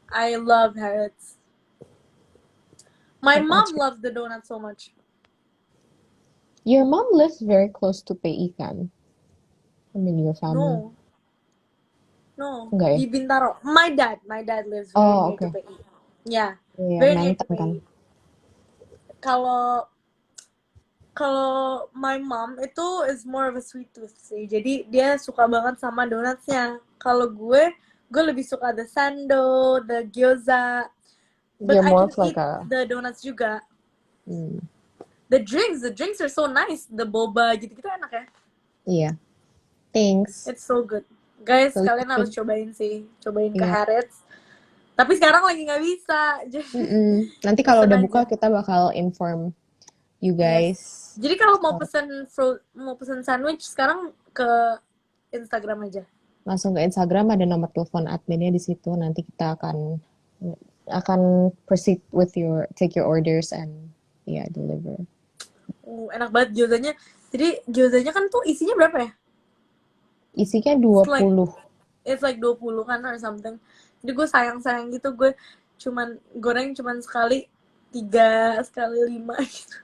A: I love Harrods. My
B: What's
A: mom loves the donut so much.
B: your mom lives very close to PI kan? I mean your family.
A: No, no,
B: Enggak ya?
A: di Bintaro. My dad lives very
B: Oh,
A: near to
B: oke.
A: PI. Yeah,
B: Iya,
A: very near to
B: Menteng kan?
A: PI. Kalau kalau my mom itu is more of a sweet tooth sih. Jadi dia suka banget sama donutsnya. Kalau gue lebih suka the sando, the gyoza. But
B: You're
A: I
B: more
A: can
B: of like
A: eat
B: a
A: the donuts juga.
B: hmm,
A: The drinks are so nice. The boba gitu-gitu enak ya.
B: iya. Thanks.
A: It's so good. Guys,
B: So you
A: kalian harus
B: should,
A: cobain sih. Cobain ke
B: iya.
A: Harrods. Tapi sekarang lagi nggak bisa. Jadi
B: Nanti kalau
A: pesen
B: udah
A: aja.
B: buka kita bakal inform you
A: Yes.
B: guys.
A: Jadi kalau
B: So,
A: mau pesen sandwich sekarang ke Instagram aja.
B: langsung ke Instagram ada nomor telepon adminnya di situ. Nanti kita akan proceed with take your orders and yeah, deliver.
A: Enak banget gyozanya. Jadi gyozanya kan tuh isinya berapa ya?
B: Isinya
A: It's like 20 kan or something. Jadi gue sayang gitu, gue goreng sekali 3, sekali 5 gitu.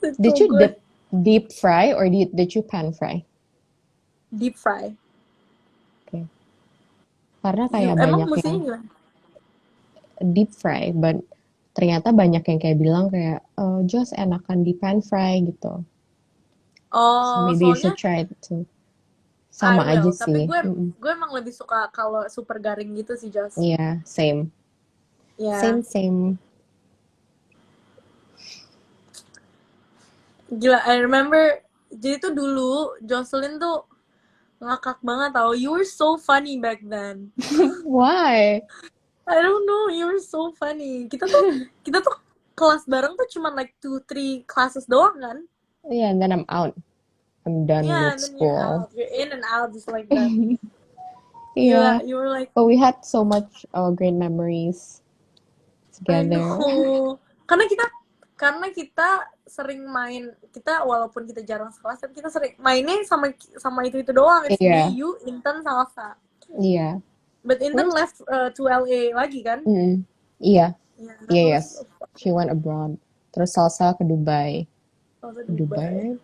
A: It's
B: Did
A: so
B: you
A: good.
B: deep fry or did you pan fry?
A: Deep fry.
B: Okay. Karena kayak
A: Emang
B: banyak yang
A: musimnya gimana?
B: deep fry, but ternyata banyak yang kayak bilang kayak just enakan di pan fry gitu. So
A: Oh,
B: maybe you should
A: soalnya
B: try it too.
A: I
B: Sama aja
A: will. Tapi
B: sih.
A: gue emang lebih suka kalau super garing gitu sih, Jos.
B: Iya, same.
A: Ya,
B: Same.
A: gila. I remember. Jadi tuh dulu Jocelyn tuh ngakak banget tau. You were so funny back then.
B: Why?
A: I don't know, you were so funny. Kita tuh kelas bareng tuh cuma like 2-3 classes doang kan?
B: Yeah, and then I'm out. I'm done
A: Yeah,
B: with
A: and then you're
B: school.
A: out. You're in and out just like that.
B: Yeah,
A: Gila, you were like,
B: but we had so much great memories
A: I
B: together.
A: know. Karena kita sering main, kita walaupun kita jarang sekelas, tapi kita sering mainnya sama itu doang. It's me,
B: Iya,
A: you, Intan, Salsa.
B: iya.
A: But Intan
B: Where's
A: left to LA lagi kan?
B: Iya,
A: Yeah, that
B: iya,
A: was
B: yes. She went abroad. Terus Salsa ke Dubai.
A: also
B: Dubai,
A: Dubai.
B: right?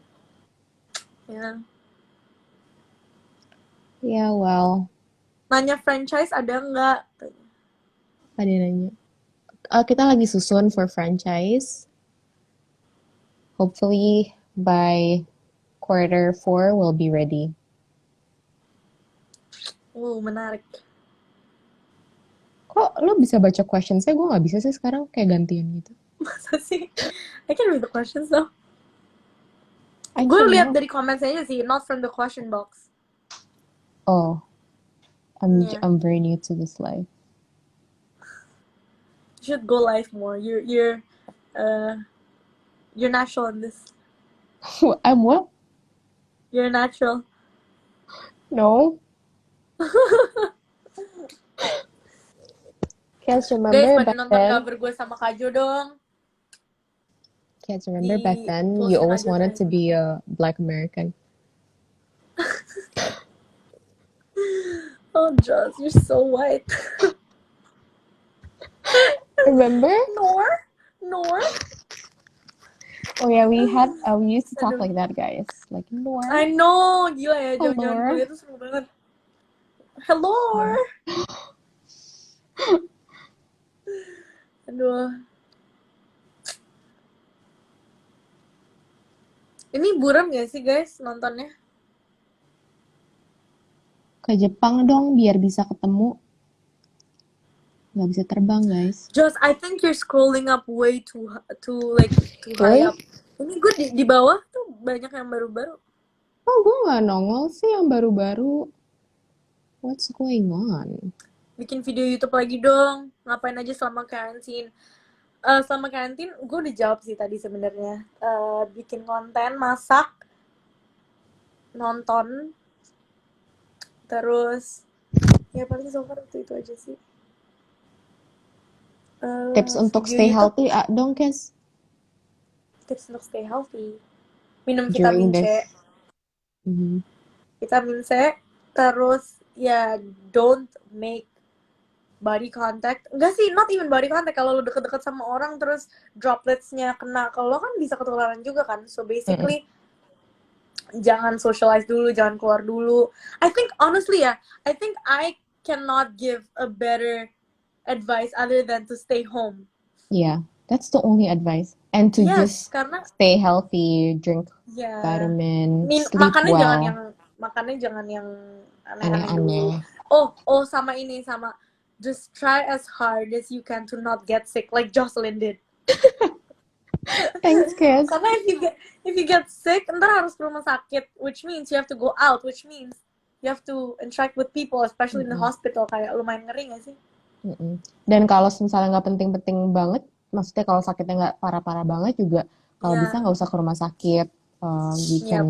A: Yeah.
B: Yeah, well,
A: Nanya franchise ada nggak?
B: ada nanya. Kita lagi susun for franchise. Hopefully by Q4 we'll be ready.
A: Menarik.
B: Kok lo bisa baca questions-nya? Gue nggak bisa sih sekarang, kayak gantian gitu.
A: Masa sih? I can read the questions though.
B: I
A: Gue lihat
B: cannot.
A: dari comments aja sih, not from the question box.
B: Oh,
A: Yeah.
B: I'm very new to this life.
A: You should go live more. You're natural in this.
B: I'm what?
A: You're natural.
B: No. Can't
A: Guys,
B: remember
A: pada
B: back
A: nonton
B: then.
A: cover gue sama Kajo dong.
B: Can't remember back
A: Di
B: then. You
A: postin
B: always
A: aja
B: wanted
A: tadi.
B: to be a Black American.
A: Oh, Joss, you're so white.
B: Remember?
A: Nor.
B: Oh yeah, we used to talk
A: Aduh.
B: like that, guys. Like Nor.
A: I know, gila ya, zaman-zaman
B: Hello.
A: kuliah tuh seru banget. Hello. Aduh. Ini buram gak sih guys nontonnya?
B: Ke Jepang dong biar bisa ketemu. Nggak bisa terbang, guys.
A: Just, I think you're scrolling up way too high
B: Really?
A: up. Ini gue di bawah tuh banyak yang baru-baru.
B: Oh, gue nggak nongol sih yang baru-baru. What's going on?
A: Bikin video YouTube lagi dong. Ngapain aja selama karantin? Selama karantin gue udah jawab sih tadi sebenarnya. Bikin konten, masak, nonton, terus Ya paling so far itu aja sih.
B: Tips untuk
A: Video
B: stay
A: YouTube,
B: healthy dong, Kes,
A: tips untuk stay healthy. Minum
B: during
A: vitamin
B: this.
A: C. Vitamin C. Terus ya don't make body contact. Enggak sih, not even body contact. Kalau lu deket-deket sama orang terus droplets-nya kena ke lo kan bisa ketularan juga kan. So
B: Mm-mm.
A: basically jangan socialize dulu, jangan keluar dulu. I think honestly ya, I think I cannot give a better advice other than to stay home.
B: Yeah, that's the only advice. And to
A: Yes,
B: just
A: karena
B: stay healthy, drink
A: ya
B: vitamin, sleep well,
A: makannya jangan yang aneh-aneh dulu.
B: aneh-aneh.
A: Oh sama ini sama just try as hard as you can to not get sick like Jocelyn did.
B: Thanks, Kes.
A: Karena if you get sick, ntar harus ke rumah sakit, which means you have to go out, which means you have to interact with people, especially in the
B: Mm-mm.
A: hospital. Kayak lumayan ngeri gak sih?
B: Mm-mm. Dan kalau misalnya nggak penting-penting banget, maksudnya kalau sakitnya nggak parah-parah banget juga, kalau bisa
A: Ya,
B: nggak usah ke rumah sakit. We
A: yep,
B: can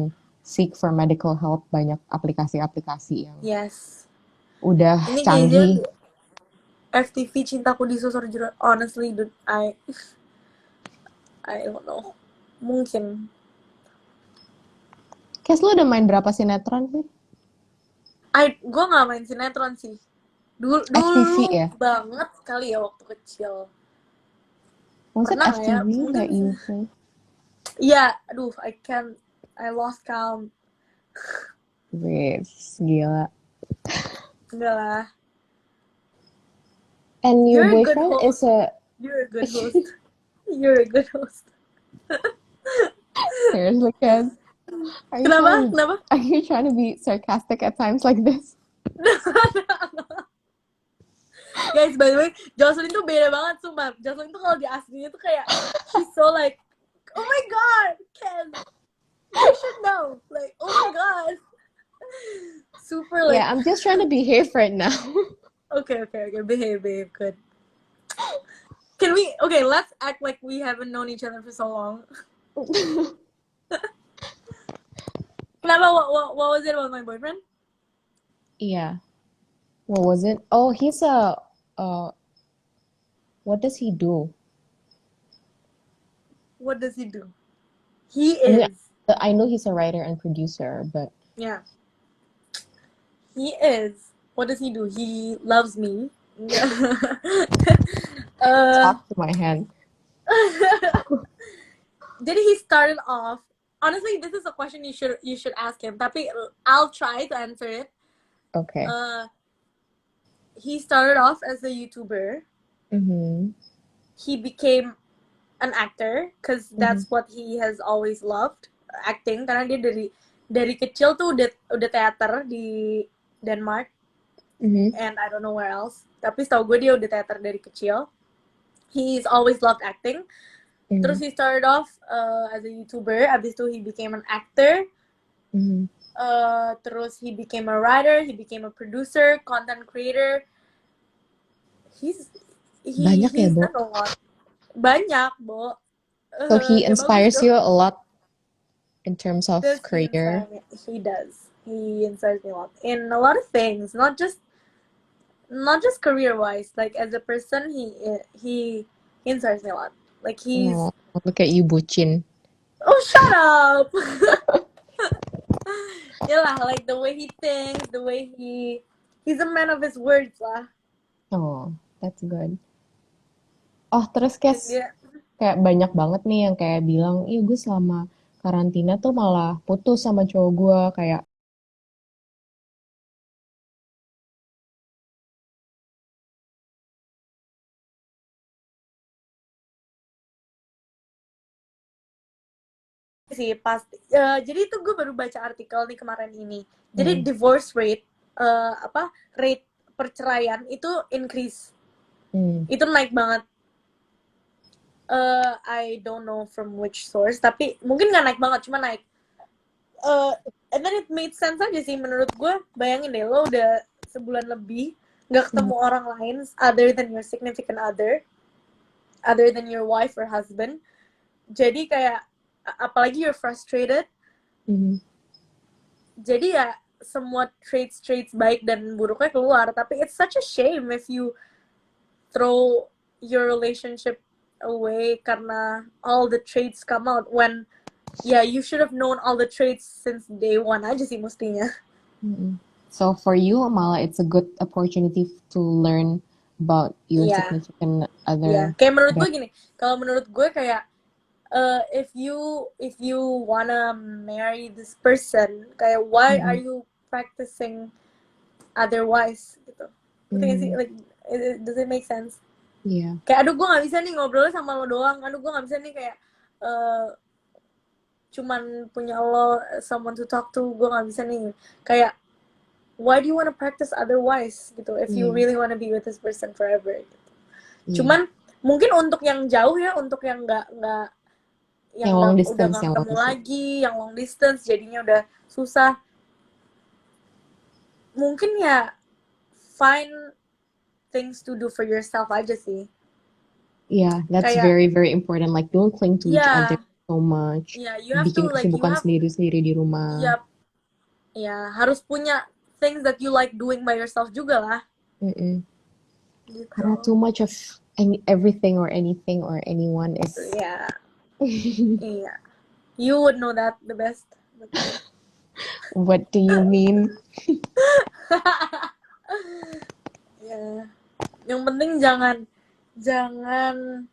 B: seek for medical help. Banyak aplikasi-aplikasi yang
A: yes.
B: udah
A: Ini kayaknya
B: canggih.
A: FTV Cintaku Disusur Jerat. Honestly, dude, I don't know. Mungkin.
B: Kes, lu udah main berapa sinetron sih?
A: Gue nggak main sinetron sih.
B: FTV
A: Dulu
B: ya?
A: banget kali ya waktu kecil.
B: Was it
A: Pernah nggak ya?
B: FTV
A: Mungkin
B: that you play?
A: iya. Aduh, I lost count.
B: Wih, gila.
A: Enggak lah.
B: And your
A: You're a good
B: boyfriend is
A: host.
B: a...
A: You're a good host. You're a good host.
B: Seriously, Kes?
A: Kenapa? Kenapa?
B: Are you trying to be sarcastic at times like this?
A: Guys, by the way, Jocelyn tuh beda banget, sumpah. Jocelyn tuh kalau di aslinya tuh kayak, she's so like, oh my god, Ken, you should know. Like, oh my god. Super like,
B: Yeah, I'm just trying to behave right now.
A: okay, behave, good. Okay, let's act like we haven't known each other for so long. Kenapa, what was it about my boyfriend?
B: Yeah. What was it? Oh, he's uh, what does he do?
A: What does he do? He
B: I mean,
A: is,
B: I know he's a writer and producer, but
A: yeah, he is. What does he do? He loves me. uh,
B: talk to my hand.
A: Jadi he started off. Honestly, this is a question you should ask him. Tapi I'll try to answer it.
B: Okay.
A: He started off as a YouTuber.
B: Mm-hmm.
A: He became an actor because that's what he has always loved, acting. Karena dia dari kecil tuh udah teater di Denmark
B: Mm-hmm.
A: and I don't know where else. Tapi setahu gue dia udah teater dari kecil. He's always loved acting.
B: Mm-hmm.
A: Terus he started off as a YouTuber. Abis itu he became an actor.
B: Mm-hmm.
A: Terus he became a writer, he became a producer, content creator.
B: Banyak ya,
A: He's
B: Bo?
A: done a lot. Banyak, Bo.
B: So he
A: Ya bagus
B: inspires
A: dong.
B: you a lot in terms of
A: Does he
B: career.
A: inspire me? He does. He inspires me a lot in a lot of things, not just career wise. Like as a person, he inspires me a lot. Like he's
B: Oh, look at you, bucin.
A: oh shut up. Yeah lah, like the way he thinks, the way he's a man of his words lah.
B: Oh, that's good. Oh, terus Kes,
A: Dia
B: kayak banyak banget nih yang kayak bilang, iya gue selama karantina tuh malah putus sama cowok gue. Kayak,
A: sih pasti. Jadi itu gue baru baca artikel nih kemarin ini. Jadi
B: hmm,
A: divorce rate, rate perceraian itu increase. Itu naik banget. I don't know from which source, tapi mungkin nggak naik banget, cuma naik. And then it made sense aja sih menurut gue. Bayangin deh, lo udah sebulan lebih nggak ketemu orang lain other than your significant other than your wife or husband. Jadi kayak apalagi you're frustrated. Jadi ya semua traits baik dan buruknya keluar, tapi it's such a shame if you throw your relationship away karena all the traits come out when you should have known all the traits since day one aja sih mestinya.
B: Mm-mm. So for you, Mala, it's a good opportunity to learn about your
A: Iya,
B: significant
A: iya.
B: other.
A: Kayak menurut gue
B: That,
A: gini, kalau menurut gue kayak if you wanna marry this person, kayak why are
B: mm-mm.
A: you practicing otherwise gitu? Ngerti gak sih?
B: Mm,
A: Like, does it make sense?
B: yeah.
A: Kayak aduh gue nggak bisa nih ngobrolnya sama lo doang, aduh gue nggak bisa nih kayak cuman punya lo someone to talk to, gue nggak bisa nih kayak why do you want to practice otherwise gitu if you
B: Yeah.
A: really want to be with this person forever gitu.
B: Yeah.
A: Cuman mungkin untuk yang jauh ya, untuk yang
B: Yang long
A: udah
B: distance,
A: nggak
B: yang long
A: ketemu
B: distance.
A: lagi, yang long distance jadinya udah susah, mungkin ya find things to do for yourself aja sih.
B: Yeah, that's
A: Kayak
B: very, very important. Like, don't cling to each other
A: ya
B: so much.
A: you have to
B: Bikin
A: like you
B: kesibukan
A: have
B: sendiri-sendiri di rumah.
A: ya ya harus punya things that you like doing by yourself juga lah
B: Mm-mm. Karena
A: gitu.
B: too much of everything or anything or anyone is.
A: Ya iya, you would know that the best.
B: What do you mean?
A: Ya, yang penting jangan jangan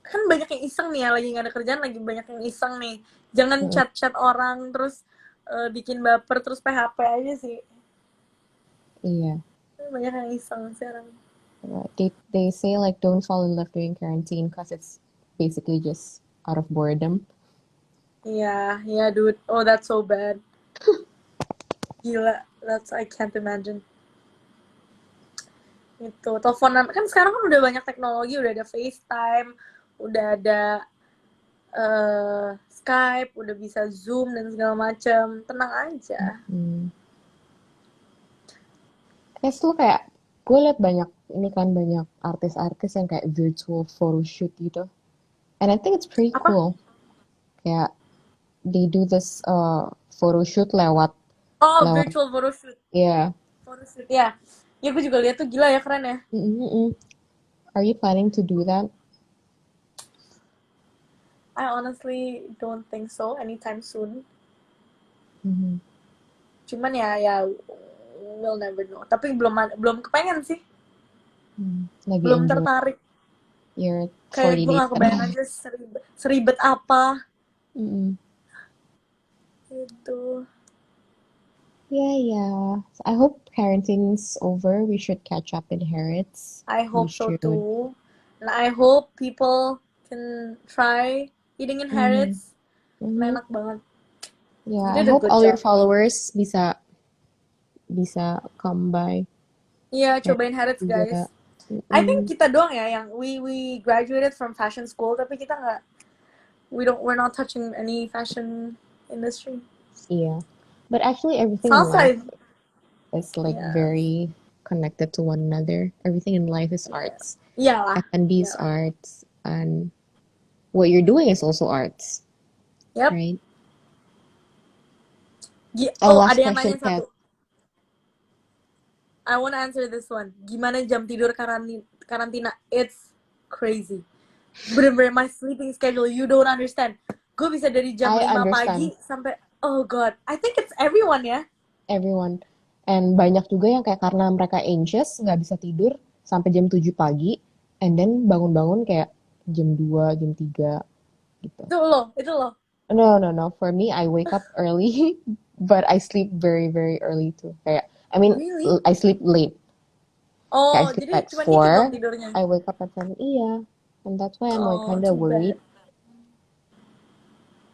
A: kan banyak yang iseng nih ya, lagi nggak ada kerjaan, lagi banyak yang iseng nih, jangan
B: Mm-mm.
A: chat orang terus bikin baper terus PHP aja sih,
B: Iya.
A: banyak yang iseng sekarang.
B: They say like don't fall in love during quarantine because it's basically just out of boredom.
A: Iya iya dude, oh that's so bad, gila, that's I can't imagine. Itu teleponan kan sekarang kan udah banyak teknologi, udah ada FaceTime, udah ada Skype, udah bisa Zoom dan segala macam, tenang aja.
B: Hmm. Terus lu kayak gue liat banyak ini kan banyak artis-artis yang kayak virtual photoshoot gitu. And I think it's pretty
A: Apa?
B: cool. Kayak they do this photoshoot lewat
A: Oh,
B: lewat
A: virtual photoshoot.
B: yeah.
A: Photoshoot ya. Ya gue juga lihat tuh, gila ya, keren ya.
B: Mm-mm-mm. Are you planning to do that?
A: I honestly don't think so anytime soon.
B: Mhm.
A: Cuman ya we'll never know. Tapi belum kepengen sih.
B: Lagi
A: Belum
B: enjoy
A: tertarik.
B: your
A: Kayak
B: 40
A: gue
B: days
A: gak
B: at
A: kebayang
B: home.
A: aja seribet apa.
B: Mm-mm.
A: Gitu.
B: Yeah. So I hope quarantine's over. We should catch up in Harrods.
A: I
B: We
A: hope so
B: should.
A: too. And I hope people can try eating in
B: Mhm.
A: Harrods.
B: Mhm.
A: Enak banget.
B: Yeah,
A: You
B: I
A: did a
B: hope
A: good
B: all your
A: job.
B: followers bisa come by
A: Iya,
B: Harrods
A: cobain Harrods
B: juga.
A: guys. I think
B: Mm-mm.
A: kita doang ya yang we graduated from fashion school, tapi kita nggak, we're not touching any fashion industry.
B: Yeah. But actually everything in life
A: Salsa,
B: is like
A: yeah,
B: very connected to one another. Everything in life is
A: yeah,
B: arts.
A: iyalah,
B: F&B is
A: iyalah.
B: arts and what you're doing is also arts,
A: Yep.
B: right?
A: Oh,
B: Last
A: ada yang
B: question,
A: nanya
B: Kat.
A: satu. I wanna answer this one. Gimana jam tidur karantina? It's crazy. Bener-bener my sleeping schedule, you don't understand. Gue bisa dari jam
B: I
A: 5
B: understand
A: pagi sampai, oh god. I think it's everyone ya.
B: everyone. And banyak juga yang kayak karena mereka anxious, nggak bisa tidur sampai jam 7 pagi, and then bangun-bangun kayak jam 2, jam 3 gitu.
A: Itu loh.
B: No. For me, I wake up early, but I sleep very, very early too. Kayak, I mean,
A: Really?
B: I sleep late. Kayak I
A: Oh,
B: sleep
A: jadi
B: at
A: cuma dikit dong
B: 4,
A: tidurnya.
B: I wake up at 7. Iya. And that's why I'm like
A: Oh,
B: kinda
A: too
B: worried.
A: bad.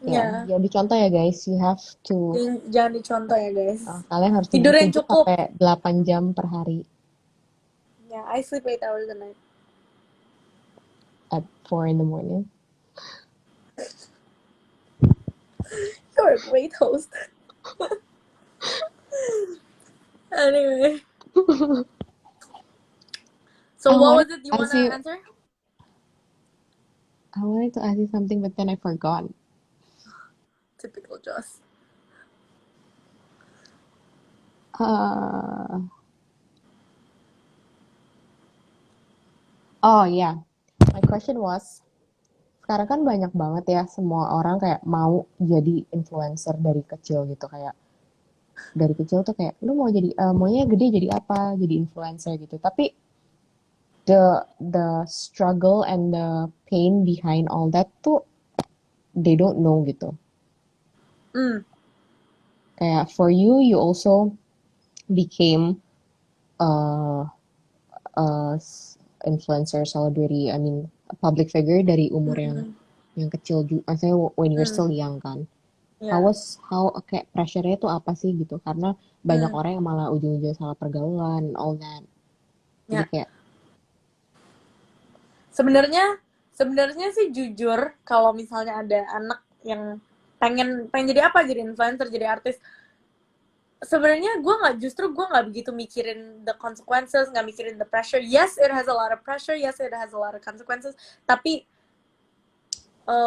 B: Ya,
A: Ya,
B: jadi contoh ya guys, you have to,
A: jangan dicontoh ya guys.
B: kalian harus
A: Tidur
B: tidur
A: yang
B: 7
A: cukup.
B: sampai 8 jam per hari
A: Ya, I sleep 8 hours a night.
B: at 4 in the morning.
A: You're a great host. Anyway, so
B: I
A: what
B: wanted
A: was it you
B: to
A: want
B: ask
A: to
B: you,
A: answer?
B: I wanted to ask you something, but then I forgot.
A: Typical Joss.
B: Uh, oh yeah, my question was, sekarang kan banyak banget ya semua orang kayak mau jadi influencer dari kecil gitu, kayak dari kecil tuh kayak lu mau jadi maunya gede jadi apa, jadi influencer gitu. Tapi the struggle and the pain behind all that tuh they don't know gitu.
A: Hmm.
B: Kayak for you, you also became uh, a influencer, celebrity, I mean a public figure dari umur
A: Hmm.
B: yang kecil juga, maksudnya when you're
A: Hmm.
B: still young kan.
A: Ya.
B: How kayak pressure-nya tuh apa sih gitu? Karena banyak
A: Hmm.
B: orang yang malah ujung-ujungnya salah pergaulan, all that. Jadi
A: Ya.
B: kayak,
A: Sebenarnya sebenarnya sih jujur kalau misalnya ada anak yang pengen pengen jadi apa, jadi influencer, jadi artis, sebenarnya gue nggak begitu mikirin the consequences, nggak mikirin the pressure. Yes, it has a lot of pressure, yes, it has a lot of consequences, tapi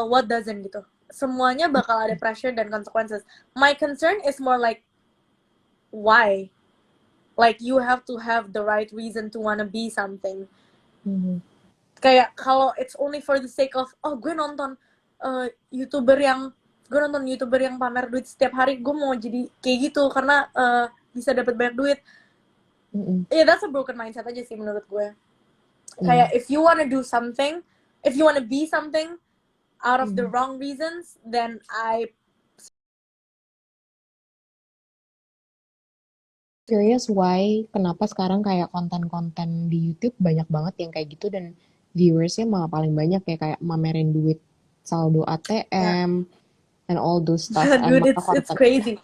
A: what doesn't gitu, semuanya bakal ada pressure dan consequences. My concern is more like why, like you have to have the right reason to wanna be something.
B: mhm,
A: Kayak kalau it's only for the sake of oh gue nonton uh, youtuber yang pamer duit setiap hari, gue mau jadi kayak gitu karena bisa dapat banyak duit.
B: mm-mm,
A: Yeah, that's a broken mindset aja sih menurut gue.
B: iya,
A: Kayak if you wanna do something, if you wanna be something out of the
B: mhm.
A: wrong reasons, then I
B: Curious why kenapa sekarang kayak konten-konten di YouTube banyak banget yang kayak gitu dan viewersnya malah paling banyak ya, kayak mamerin duit saldo
A: ya.
B: ATM and all those stuff, and
A: Dude,
B: malah
A: it's
B: konten
A: crazy.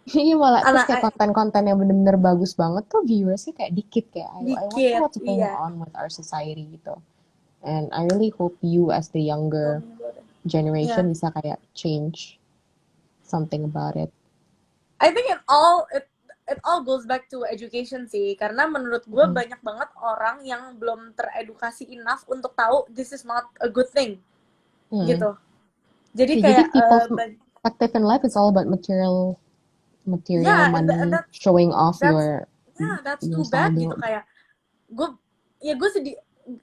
B: iya, malah terus
A: Anak
B: kayak konten-konten yang bener-bener bagus banget tuh viewersnya kayak dikit, kayak I wonder
A: dikit,
B: what's going
A: iya.
B: on with our society gitu. And I really hope you as the younger generation
A: Ya.
B: bisa kayak change something about it.
A: I think it all goes back to education sih, karena menurut gue
B: Mm-mm.
A: banyak banget orang yang belum teredukasi enough untuk tahu this is not a good thing
B: Mm.
A: gitu. Jadi
B: Ya, jadi
A: kayak
B: people's perspective in life is all about material
A: yeah, and
B: money, showing off
A: that's yeah, that's
B: your
A: too bad
B: saldo.
A: gitu. Kayak gue gue sedih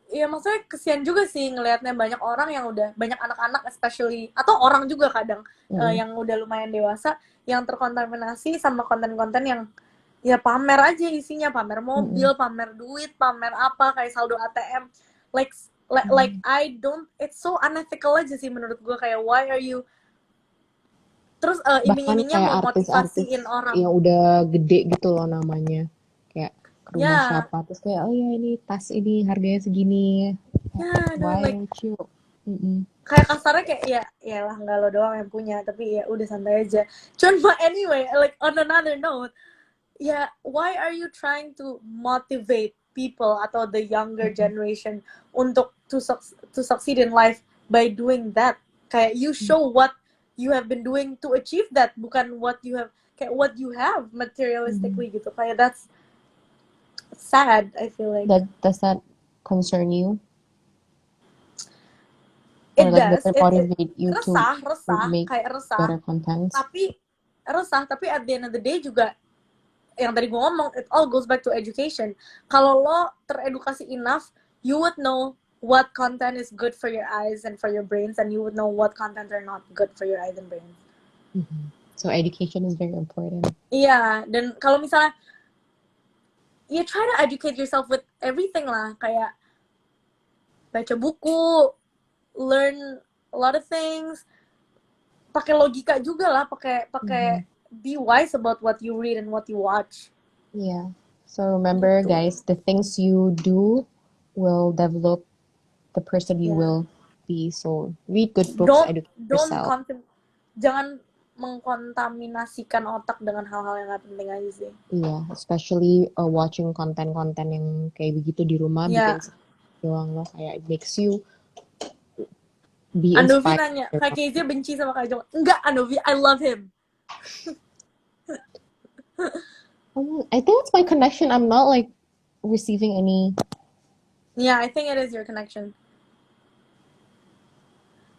A: ya, maksudnya kesian juga sih ngelihatnya banyak orang yang udah banyak anak-anak especially, atau orang juga kadang
B: Mm-mm.
A: yang udah lumayan dewasa yang terkontaminasi sama konten-konten yang ya pamer aja isinya, pamer
B: Mm-mm.
A: mobil, pamer duit, pamer apa kayak saldo ATM, like like
B: Mm.
A: I don't, it's so unethical aja sih menurut gue. Kayak why are you, terus
B: Bahkan
A: iming-imingnya
B: kayak
A: mau
B: artis-artis
A: motivasiin orang
B: yang udah gede gitu loh namanya, kayak ke rumah
A: ya.
B: siapa terus kayak, oh ya ini tas ini harganya segini, kayak,
A: Ya, dude,
B: why
A: like
B: aren't you. Mm-mm.
A: kayak kasarnya kayak ya lah nggak lo doang yang punya, tapi ya udah santai aja. Cuman but anyway, like on another note, ya why are you trying to motivate people atau the younger
B: Mm-mm.
A: generation untuk to succeed in life by doing that? Kayak you show what you have been doing to achieve that, bukan what you have, kayak what you have
B: Mm-mm.
A: materialistically gitu. Kayak that's sad, I feel like.
B: Does that concern you, or
A: It
B: like does
A: does,
B: it
A: it
B: motivate you
A: resah
B: to
A: resah
B: make
A: kayak resah,
B: better contents?
A: tapi at the end of the day juga yang tadi gue ngomong, it all goes back to education. Kalau lo teredukasi enough, you would know what content is good for your eyes and for your brains, and you would know what content are not good for your eyes and brains.
B: Mm-hmm. So education is very important.
A: Iya, dan kalau misalnya you try to educate yourself with everything lah, kayak baca buku, learn a lot of things, pakai logika juga lah, pakai
B: Mm-hmm.
A: pakai be wise about what you read and what you watch.
B: Yeah. So remember,
A: Gitu.
B: guys, the things you do will develop the person you
A: Ya.
B: will be. So read good books, educate
A: Don't
B: yourself.
A: jangan mengkontaminasikan otak dengan hal-hal yang gak penting aja sih.
B: Iya, especially watching konten-konten yang kayak begitu di rumah bikin
A: Ya,
B: doang loh, kayak it makes you be
A: Andovi
B: inspired.
A: nanya, Kak Kezia benci sama Kak Jong. Enggak, Andovi, I love him.
B: I think it's my connection. I'm not like receiving any.
A: Yeah, I think it is your connection.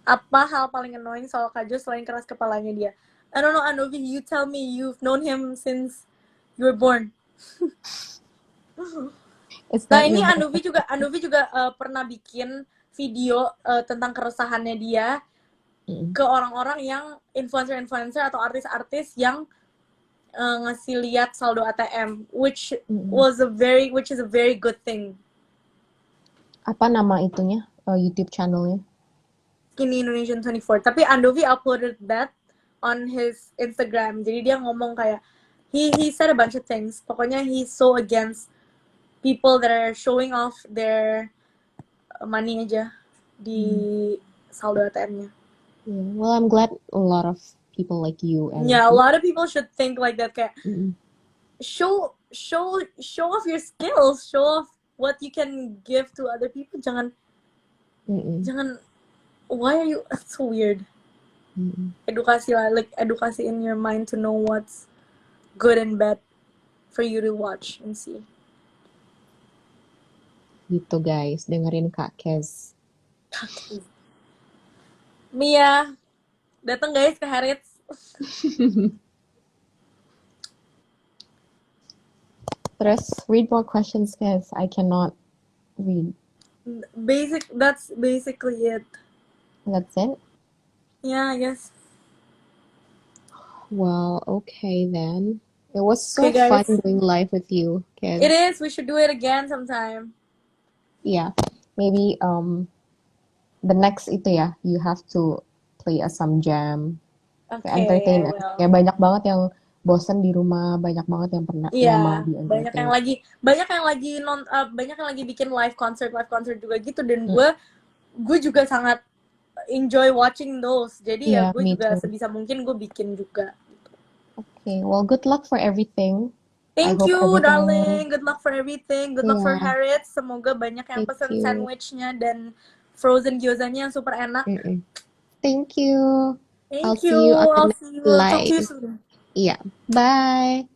A: Apa hal paling annoying soal Kak Jo selain keras kepalanya dia? I don't know, Andovi, you tell me, you've known him since You were born.
B: It's
A: Nah,
B: not
A: ini
B: your
A: Andovi juga pernah bikin video tentang keresahannya dia
B: Mm-mm.
A: ke orang-orang yang influencer-influencer atau artis-artis yang ngasih lihat saldo ATM, which
B: Mm-mm.
A: is a very good thing.
B: Apa nama itunya? YouTube channelnya?
A: Skinny Indonesian 24. Tapi Andovi uploaded that on his Instagram. Jadi dia ngomong kayak he said a bunch of things. Pokoknya he's so against people that are showing off their money aja di saldo ATM-nya.
B: Yeah. Well, I'm glad a lot of people like you and
A: Yeah, a lot of people should think like that. Kayak
B: Mm-mm.
A: show off your skills, show off what you can give to other people. Jangan
B: Mm-mm.
A: why are you that's so weird.
B: Mm-mm.
A: Edukasi lah, like edukasi in your mind to know what's good and bad for you to watch and see.
B: Gitu guys, dengerin Kak Kez.
A: Mia, datang guys ke Harrods.
B: Terus read more questions Kez. I cannot read.
A: That's basically it.
B: That's it?
A: Yeah, I guess.
B: Well, okay then. It was so
A: Okay, guys.
B: fun doing live with you, Kez.
A: It is. We should do it again sometime.
B: Yeah, maybe the next itu ya, you have to play us some jam,
A: Okay,
B: entertain
A: I
B: us.
A: will.
B: Kayak banyak banget yang bosen di rumah, banyak banget yang mau
A: Iya,
B: di
A: banyak yang
B: entertain.
A: banyak yang lagi bikin live concert juga gitu, dan gue juga sangat enjoy watching those. Jadi ya
B: Yeah,
A: gue
B: me
A: juga
B: too.
A: sebisa mungkin gue bikin juga.
B: Okay, well, good luck for everything. I
A: Thank
B: hope
A: you,
B: everything.
A: darling. Good luck for everything. Good luck for
B: Yeah,
A: Harrods. Semoga banyak yang
B: thank
A: pesen
B: you.
A: sandwichnya dan frozen gyozanya yang super enak.
B: Thank you. I'll
A: Thank you.
B: see you on the
A: I'll
B: next
A: see you. Talk to you
B: live.
A: soon.
B: Yeah, bye.